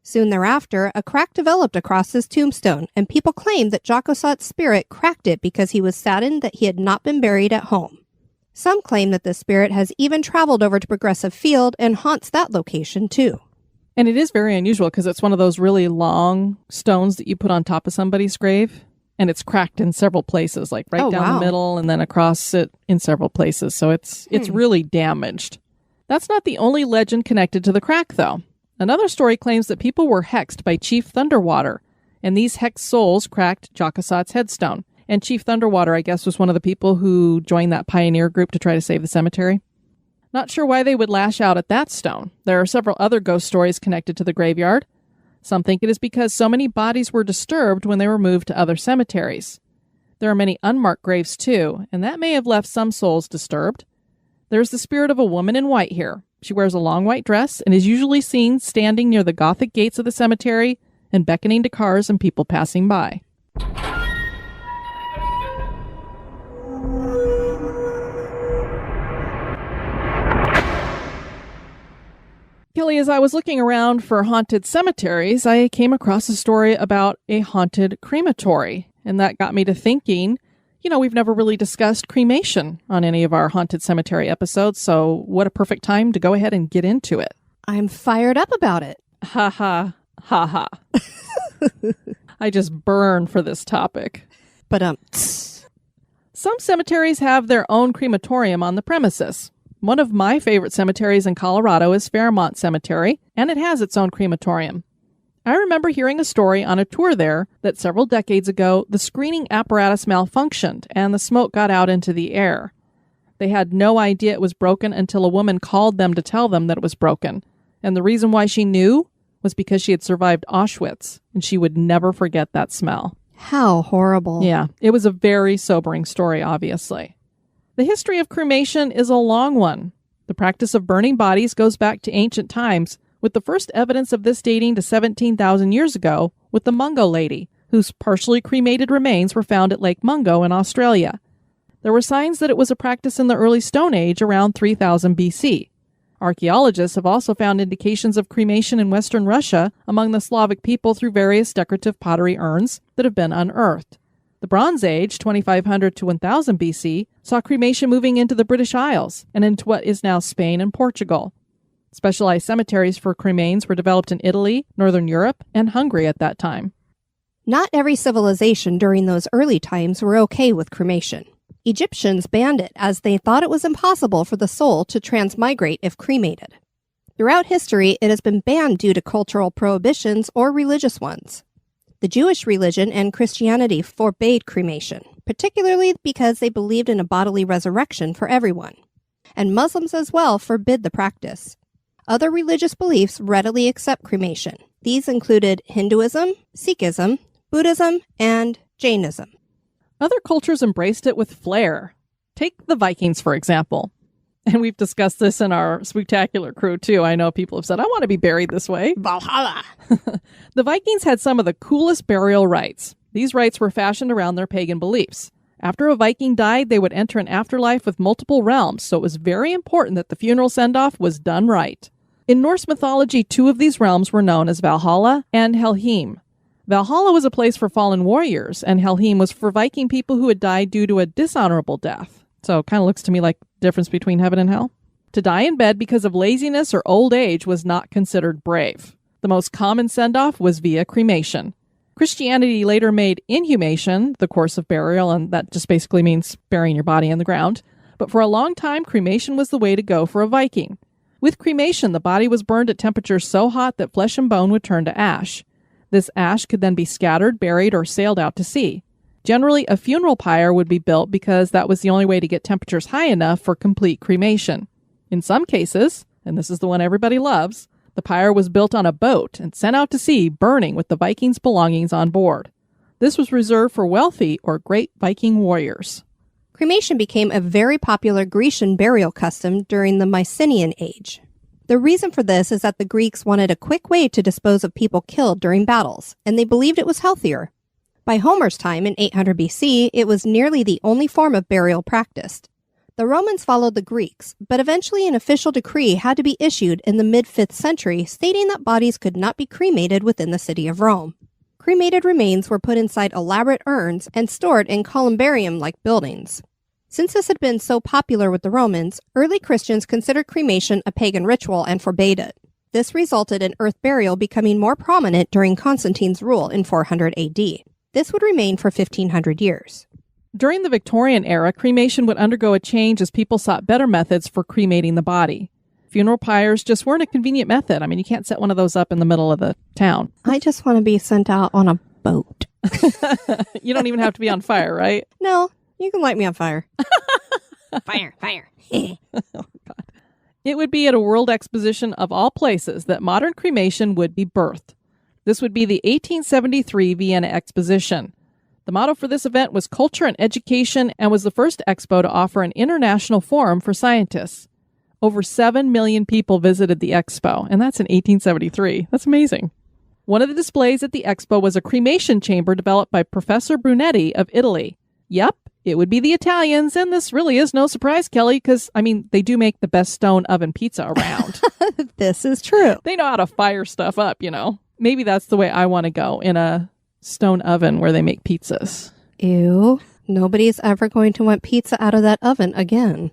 Soon thereafter, a crack developed across his tombstone, and people claimed that Jock Osott's spirit cracked it because he was saddened that he had not been buried at home. Some claim that this spirit has even traveled over to Progressive Field and haunts that location too. And it is very unusual because it's one of those really long stones that you put on top of somebody's grave. And it's cracked in several places, like right down the middle and then across it in several places. So it's really damaged. That's not the only legend connected to the crack, though. Another story claims that people were hexed by Chief Thunderwater, and these hexed souls cracked Jakasat's headstone. And Chief Thunderwater, I guess, was one of the people who joined that pioneer group to try to save the cemetery. Not sure why they would lash out at that stone. There are several other ghost stories connected to the graveyard. Some think it is because so many bodies were disturbed when they were moved to other cemeteries. There are many unmarked graves too, and that may have left some souls disturbed. There's the spirit of a woman in white here. She wears a long white dress and is usually seen standing near the Gothic gates of the cemetery and beckoning to cars and people passing by. Kelly, as I was looking around for haunted cemeteries, I came across a story about a haunted crematory, and that got me to thinking, we've never really discussed cremation on any of our haunted cemetery episodes, so what a perfect time to go ahead and get into it. I'm fired up about it. Ha ha, ha ha. I just burn for this topic. But some cemeteries have their own crematorium on the premises. One of my favorite cemeteries in Colorado is Fairmont Cemetery, and it has its own crematorium. I remember hearing a story on a tour there that several decades ago, the screening apparatus malfunctioned and the smoke got out into the air. They had no idea it was broken until a woman called them to tell them that it was broken. And the reason why she knew was because she had survived Auschwitz, and she would never forget that smell. How horrible. Yeah, it was a very sobering story, obviously. The history of cremation is a long one. The practice of burning bodies goes back to ancient times, with the first evidence of this dating to 17,000 years ago with the Mungo lady, whose partially cremated remains were found at Lake Mungo in Australia. There were signs that it was a practice in the early Stone Age around 3000 BC. Archaeologists have also found indications of cremation in Western Russia among the Slavic people through various decorative pottery urns that have been unearthed. The Bronze Age, 2500 to 1000 BC, saw cremation moving into the British Isles and into what is now Spain and Portugal. Specialized cemeteries for cremains were developed in Italy, Northern Europe, and Hungary at that time. Not every civilization during those early times were okay with cremation. Egyptians banned it as they thought it was impossible for the soul to transmigrate if cremated. Throughout history, it has been banned due to cultural prohibitions or religious ones. The Jewish religion and Christianity forbade cremation, particularly because they believed in a bodily resurrection for everyone. And Muslims as well forbid the practice. Other religious beliefs readily accept cremation. These included Hinduism, Sikhism, Buddhism, and Jainism. Other cultures embraced it with flair. Take the Vikings, for example. And we've discussed this in our spectacular crew, too. I know people have said, I want to be buried this way. Valhalla! The Vikings had some of the coolest burial rites. These rites were fashioned around their pagan beliefs. After a Viking died, they would enter an afterlife with multiple realms, so it was very important that the funeral send-off was done right. In Norse mythology, two of these realms were known as Valhalla and Helheim. Valhalla was a place for fallen warriors, and Helheim was for Viking people who had died due to a dishonorable death. So it kind of looks to me like the difference between heaven and hell. To die in bed because of laziness or old age was not considered brave. The most common send-off was via cremation. Christianity later made inhumation the course of burial, and that just basically means burying your body in the ground. But for a long time, cremation was the way to go for a Viking. With cremation, the body was burned at temperatures so hot that flesh and bone would turn to ash. This ash could then be scattered, buried, or sailed out to sea. Generally, a funeral pyre would be built because that was the only way to get temperatures high enough for complete cremation. In some cases, and this is the one everybody loves, the pyre was built on a boat and sent out to sea, burning with the Vikings' belongings on board. This was reserved for wealthy or great Viking warriors. Cremation became a very popular Grecian burial custom during the Mycenaean Age. The reason for this is that the Greeks wanted a quick way to dispose of people killed during battles, and they believed it was healthier. By Homer's time in 800 BC, it was nearly the only form of burial practiced. The Romans followed the Greeks, but eventually an official decree had to be issued in the mid-5th century stating that bodies could not be cremated within the city of Rome. Cremated remains were put inside elaborate urns and stored in columbarium-like buildings. Since this had been so popular with the Romans, early Christians considered cremation a pagan ritual and forbade it. This resulted in earth burial becoming more prominent during Constantine's rule in 400 AD. This would remain for 1500 years. During the Victorian era, cremation would undergo a change as people sought better methods for cremating the body. Funeral pyres just weren't a convenient method. I mean, you can't set one of those up in the middle of the town. I just want to be sent out on a boat. You don't even have to be on fire, right? No, you can light me on fire. Fire. Oh, God. It would be at a world exposition of all places that modern cremation would be birthed. This would be the 1873 Vienna Exposition. The motto for this event was Culture and Education and was the first expo to offer an international forum for scientists. Over 7 million people visited the expo, and that's in 1873. That's amazing. One of the displays at the expo was a cremation chamber developed by Professor Brunetti of Italy. Yep, it would be the Italians, and this really is no surprise, Kelly, because, I mean, they do make the best stone oven pizza around. This is true. They know how to fire stuff up, you know. Maybe that's the way I want to go, in a stone oven where they make pizzas. Ew. Nobody's ever going to want pizza out of that oven again.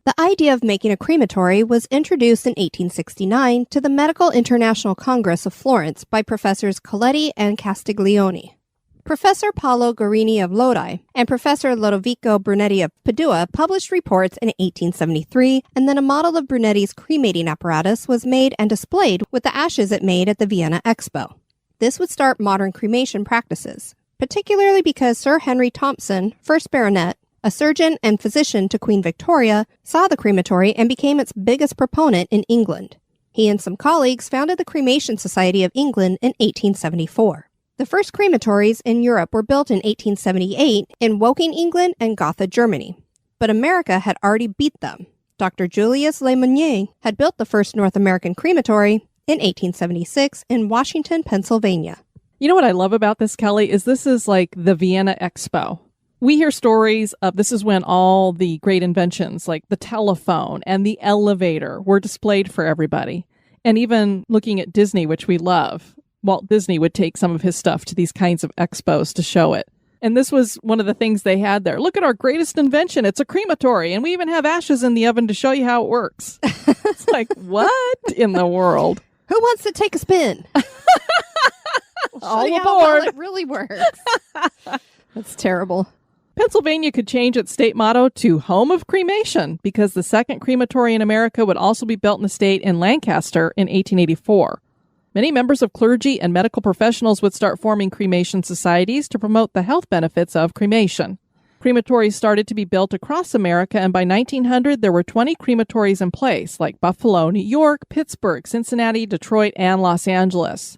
The idea of making a crematory was introduced in 1869 to the Medical International Congress of Florence by Professors Coletti and Castiglione. Professor Paolo Guarini of Lodi and Professor Lodovico Brunetti of Padua published reports in 1873, and then a model of Brunetti's cremating apparatus was made and displayed with the ashes it made at the Vienna Expo. This would start modern cremation practices, particularly because Sir Henry Thompson, 1st Baronet, a surgeon and physician to Queen Victoria, saw the crematory and became its biggest proponent in England. He and some colleagues founded the Cremation Society of England in 1874. The first crematories in Europe were built in 1878 in Woking, England, and Gotha, Germany. But America had already beat them. Dr. Julius Lemonnier had built the first North American crematory in 1876 in Washington, Pennsylvania. You know what I love about this, Kelly, is this is like the Vienna Expo. We hear stories of this is when all the great inventions like the telephone and the elevator were displayed for everybody. And even looking at Disney, which we love, Walt Disney would take some of his stuff to these kinds of expos to show it. And this was one of the things they had there. Look at our greatest invention. It's a crematory. And we even have ashes in the oven to show you how it works. It's like, what in the world? Who wants to take a spin? All How aboard. well it really works. That's terrible. Pennsylvania could change its state motto to Home of Cremation because the second crematory in America would also be built in the state in Lancaster in 1884. Many members of clergy and medical professionals would start forming cremation societies to promote the health benefits of cremation. Crematories started to be built across America, and by 1900 there were 20 crematories in place, like Buffalo, New York, Pittsburgh, Cincinnati, Detroit, and Los Angeles.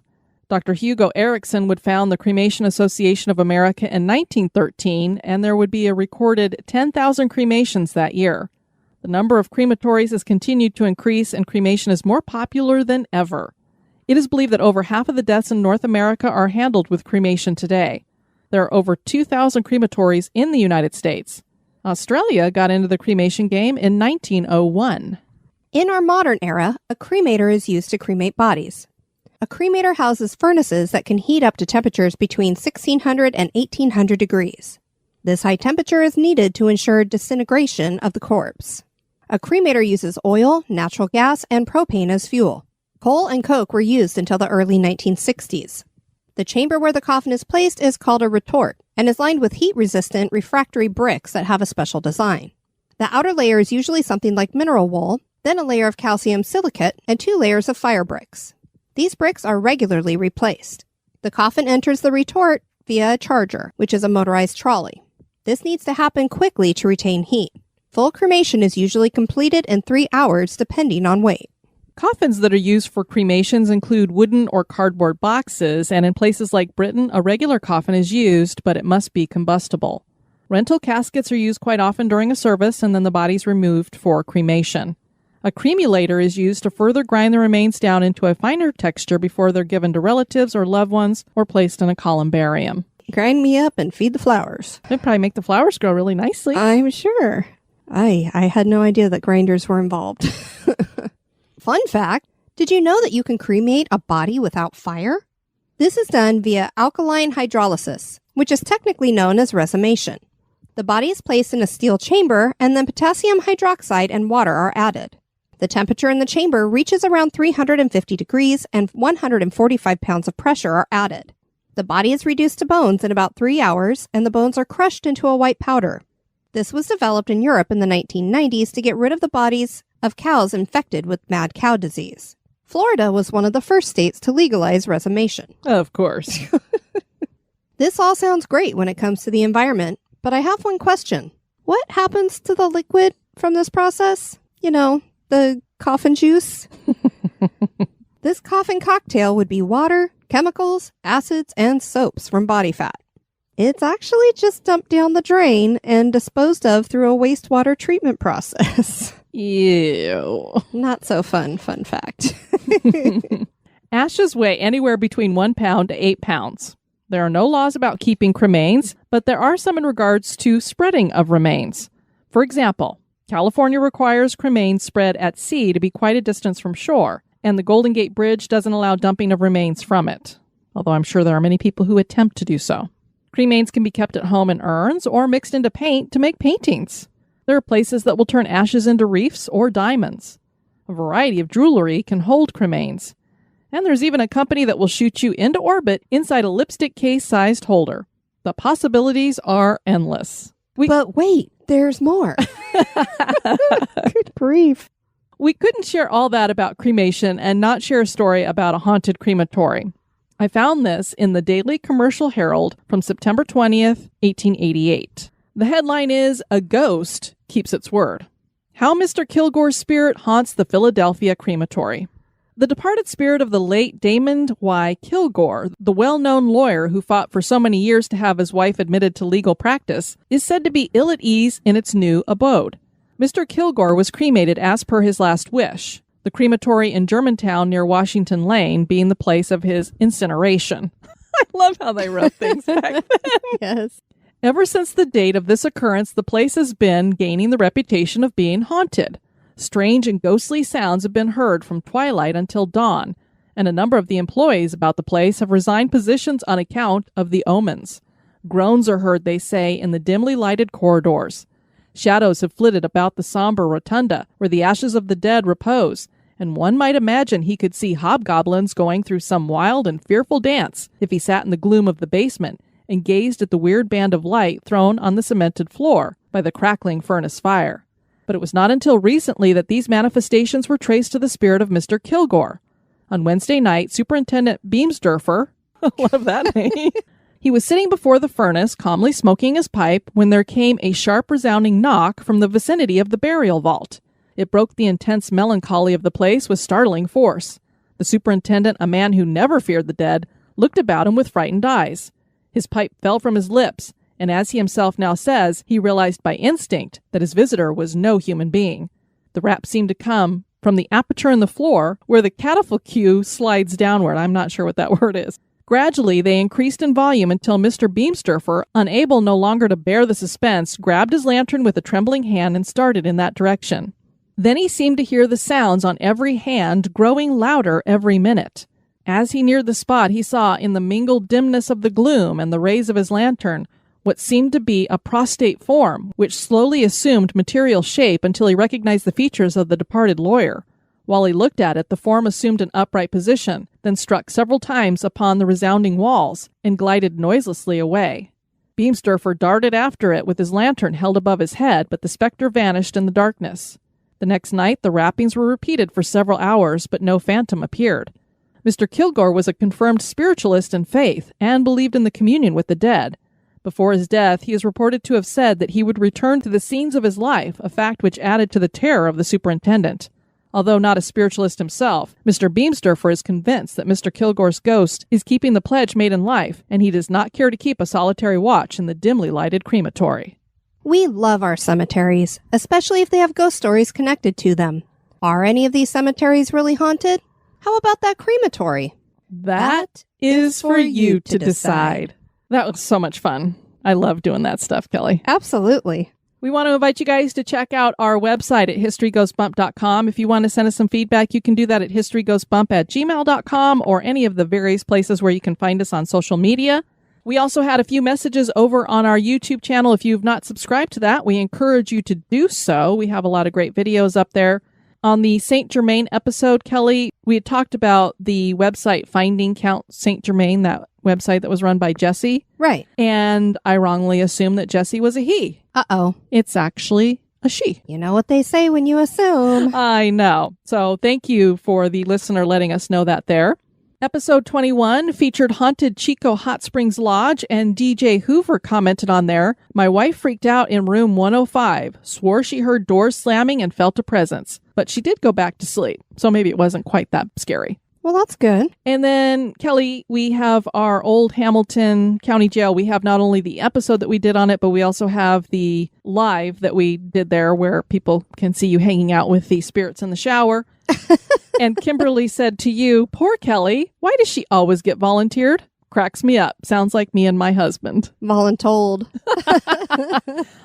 Dr. Hugo Erickson would found the Cremation Association of America in 1913, and there would be a recorded 10,000 cremations that year. The number of crematories has continued to increase, and cremation is more popular than ever. It is believed that over half of the deaths in North America are handled with cremation today. There are over 2,000 crematories in the United States. Australia got into the cremation game in 1901. In our modern era, a cremator is used to cremate bodies. A cremator houses furnaces that can heat up to temperatures between 1600 and 1800 degrees. This high temperature is needed to ensure disintegration of the corpse. A cremator uses oil, natural gas, and propane as fuel. Coal and coke were used until the early 1960s. The chamber where the coffin is placed is called a retort and is lined with heat-resistant refractory bricks that have a special design. The outer layer is usually something like mineral wool, then a layer of calcium silicate, and 2 layers of fire bricks. These bricks are regularly replaced. The coffin enters the retort via a charger, which is a motorized trolley. This needs to happen quickly to retain heat. Full cremation is usually completed in 3 hours, depending on weight. Coffins that are used for cremations include wooden or cardboard boxes, and in places like Britain, a regular coffin is used, but it must be combustible. Rental caskets are used quite often during a service, and then the body's removed for cremation. A cremulator is used to further grind the remains down into a finer texture before they're given to relatives or loved ones or placed in a columbarium. Grind me up and feed the flowers. It'd probably make the flowers grow really nicely. I'm sure. I had no idea that grinders were involved. Fun fact, did you know that you can cremate a body without fire? This is done via alkaline hydrolysis, which is technically known as resumation. The body is placed in a steel chamber, and then potassium hydroxide and water are added. The temperature in the chamber reaches around 350 degrees, and 145 pounds of pressure are added. The body is reduced to bones in about 3 hours, and the bones are crushed into a white powder. This was developed in Europe in the 1990s to get rid of the bodies of cows infected with mad cow disease. Florida was one of the first states to legalize resomation. Of course. This all sounds great when it comes to the environment, but I have one question. What happens to the liquid from this process? You know, the coffin juice? This coffin cocktail would be water, chemicals, acids, and soaps from body fat. It's actually just dumped down the drain and disposed of through a wastewater treatment process. Ew. Not so fun fact. Ashes weigh anywhere between 1 pound to 8 pounds. There are no laws about keeping cremains, but there are some in regards to spreading of remains. For example, California requires cremains spread at sea to be quite a distance from shore, and the Golden Gate Bridge doesn't allow dumping of remains from it, although I'm sure there are many people who attempt to do so. Cremains can be kept at home in urns or mixed into paint to make paintings. There are places that will turn ashes into wreaths or diamonds. A variety of jewelry can hold cremains. And there's even a company that will shoot you into orbit inside a lipstick case-sized holder. The possibilities are endless. But wait, there's more. Good grief. We couldn't share all that about cremation and not share a story about a haunted crematory. I found this in the Daily Commercial Herald from September 20th, 1888. The headline is, "A Ghost Keeps Its Word. How Mr. Kilgore's Spirit Haunts the Philadelphia Crematory." The departed spirit of the late Damon Y. Kilgore, the well-known lawyer who fought for so many years to have his wife admitted to legal practice, is said to be ill at ease in its new abode. Mr. Kilgore was cremated as per his last wish, the crematory in Germantown near Washington Lane being the place of his incineration. I love how they wrote things back then. Yes. Ever since the date of this occurrence, the place has been gaining the reputation of being haunted. Strange and ghostly sounds have been heard from twilight until dawn, and a number of the employees about the place have resigned positions on account of the omens. Groans are heard, they say, in the dimly lighted corridors. Shadows have flitted about the somber rotunda where the ashes of the dead repose, and one might imagine he could see hobgoblins going through some wild and fearful dance if he sat in the gloom of the basement and gazed at the weird band of light thrown on the cemented floor by the crackling furnace fire. But it was not until recently that these manifestations were traced to the spirit of Mr. Kilgore. On Wednesday night, Superintendent Beamsdorfer, I love that name, he was sitting before the furnace, calmly smoking his pipe, when there came a sharp resounding knock from the vicinity of the burial vault. It broke the intense melancholy of the place with startling force. The superintendent, a man who never feared the dead, looked about him with frightened eyes. His pipe fell from his lips, and as he himself now says, he realized by instinct that his visitor was no human being. The rap seemed to come from the aperture in the floor where the catafalque slides downward. I'm not sure what that word is. Gradually, they increased in volume until Mr. Beamsdorfer, unable no longer to bear the suspense, grabbed his lantern with a trembling hand and started in that direction. Then he seemed to hear the sounds on every hand growing louder every minute. As he neared the spot, he saw, in the mingled dimness of the gloom and the rays of his lantern, what seemed to be a prostrate form, which slowly assumed material shape until he recognized the features of the departed lawyer. While he looked at it, the form assumed an upright position, then struck several times upon the resounding walls, and glided noiselessly away. Beamsdorfer darted after it with his lantern held above his head, but the specter vanished in the darkness. The next night, the rappings were repeated for several hours, but no phantom appeared. Mr. Kilgore was a confirmed spiritualist in faith, and believed in the communion with the dead. Before his death, he is reported to have said that he would return to the scenes of his life, a fact which added to the terror of the superintendent. Although not a spiritualist himself, Mr. Beamsdorfer is convinced that Mr. Kilgore's ghost is keeping the pledge made in life, and he does not care to keep a solitary watch in the dimly lighted crematory. We love our cemeteries, especially if they have ghost stories connected to them. Are any of these cemeteries really haunted? How about that crematory? That is for you to decide. That was so much fun. I love doing that stuff, Kelly. Absolutely. We want to invite you guys to check out our website at historygoesbump.com. If you want to send us some feedback, you can do that at historygoesbump@gmail.com or any of the various places where you can find us on social media. We also had a few messages over on our YouTube channel. If you've not subscribed to that, we encourage you to do so. We have a lot of great videos up there. On the St. Germain episode, Kelly, we had talked about the website Finding Count St. Germain, that website that was run by Jesse. Right. And I wrongly assumed that Jesse was a he. Uh-oh. It's actually a she. You know what they say when you assume. I know. So thank you for the listener letting us know that there. Episode 21 featured Haunted Chico Hot Springs Lodge, and DJ Hoover commented on there. My wife freaked out in room 105, swore she heard doors slamming and felt a presence, but she did go back to sleep. So maybe it wasn't quite that scary. Well, that's good. And then, Kelly, we have our old Hamilton County Jail. We have not only the episode that we did on it, but we also have the live that we did there where people can see you hanging out with the spirits in the shower. And Kimberly said to you, poor Kelly, why does she always get volunteered? Cracks me up. Sounds like me and my husband. Voluntold.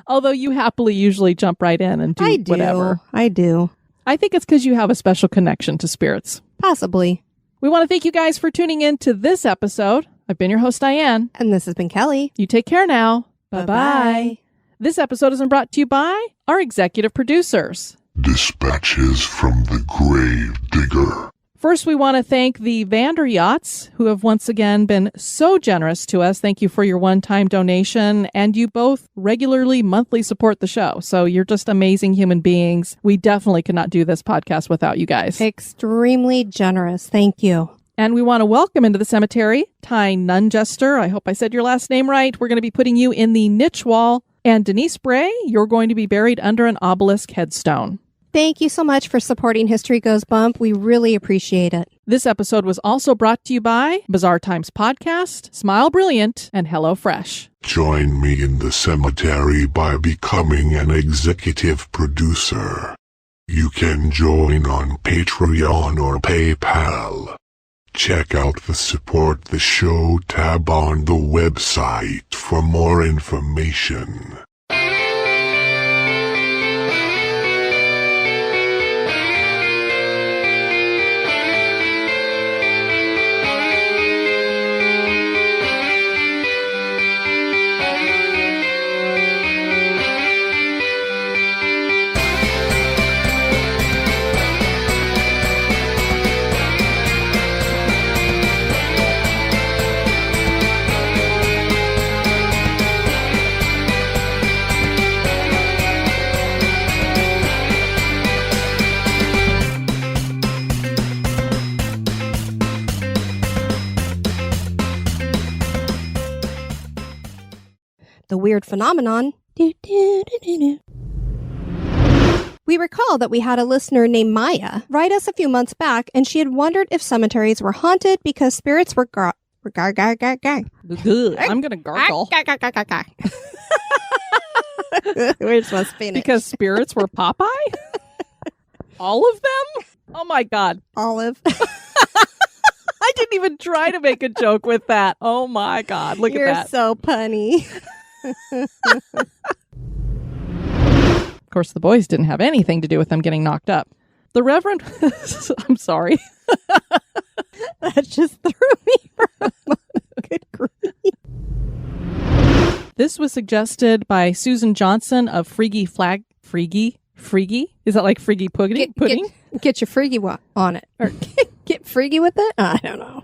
Although you happily usually jump right in and do whatever. I do. I think it's because you have a special connection to spirits. Possibly. We want to thank you guys for tuning in to this episode. I've been your host, Diane. And this has been Kelly. You take care now. Bye-bye. Bye-bye. This episode is brought to you by our executive producers. Dispatches from the Grave Digger. First, we want to thank the Vander Yachts, who have once again been so generous to us. Thank you for your one-time donation, and you both regularly, monthly support the show. So you're just amazing human beings. We definitely could not do this podcast without you guys. Extremely generous. Thank you. And we want to welcome into the cemetery Ty Nunjester. I hope I said your last name right. We're going to be putting you in the niche wall. And Denise Bray, you're going to be buried under an obelisk headstone. Thank you so much for supporting History Goes Bump. We really appreciate it. This episode was also brought to you by Bizarre Times Podcast, Smile Brilliant, and HelloFresh. Join me in the cemetery by becoming an executive producer. You can join on Patreon or PayPal. Check out the Support the Show tab on the website for more information. The weird phenomenon. We recall that we had a listener named Maya write us a few months back, and she had wondered if cemeteries were haunted because spirits were I'm going to gargle. We're just Spanish. Because spirits were Popeye? All of them? Oh my God. Olive. I didn't even try to make a joke with that. Oh my God. Look You're at that. so punny. Of course, the boys didn't have anything to do with them getting knocked up. The Reverend... I'm sorry. That just threw me for a moment. Good grief. This was suggested by Susan Johnson of Freaky Flag... Freaky? Is that like Freaky Pudding? Get your freaky on it. Or get freaky with it? I don't know.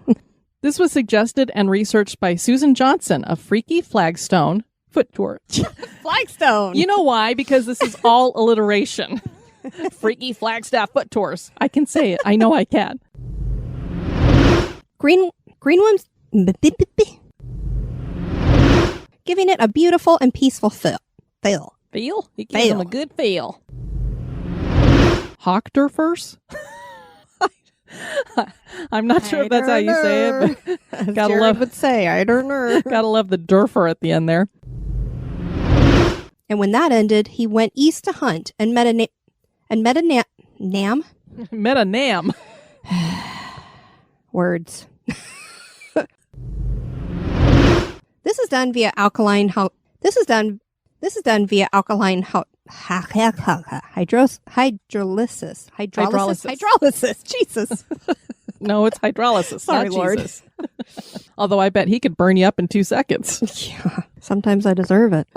This was suggested and researched by Susan Johnson of Freaky Flagstone Foot Tour. Flagstone. You know why? Because this is all alliteration. Freaky Flagstaff Foot Tours. I can say it. I know I can. Greenworms giving it a beautiful and peaceful feel. Feel? It gives them a good feel. Hawkdurfers? I'm not sure if that's how you say it, but gotta love would say, I don't know. Gotta love the Durfer at the end there. And when that ended, he went east to hunt and met a Nam. Met a Nam. Words. This is done via alkaline. This is done via alkaline hydrolysis. Jesus. No, it's hydrolysis. Sorry, not Lord. Jesus. Although I bet he could burn you up in 2 seconds. Yeah, sometimes I deserve it.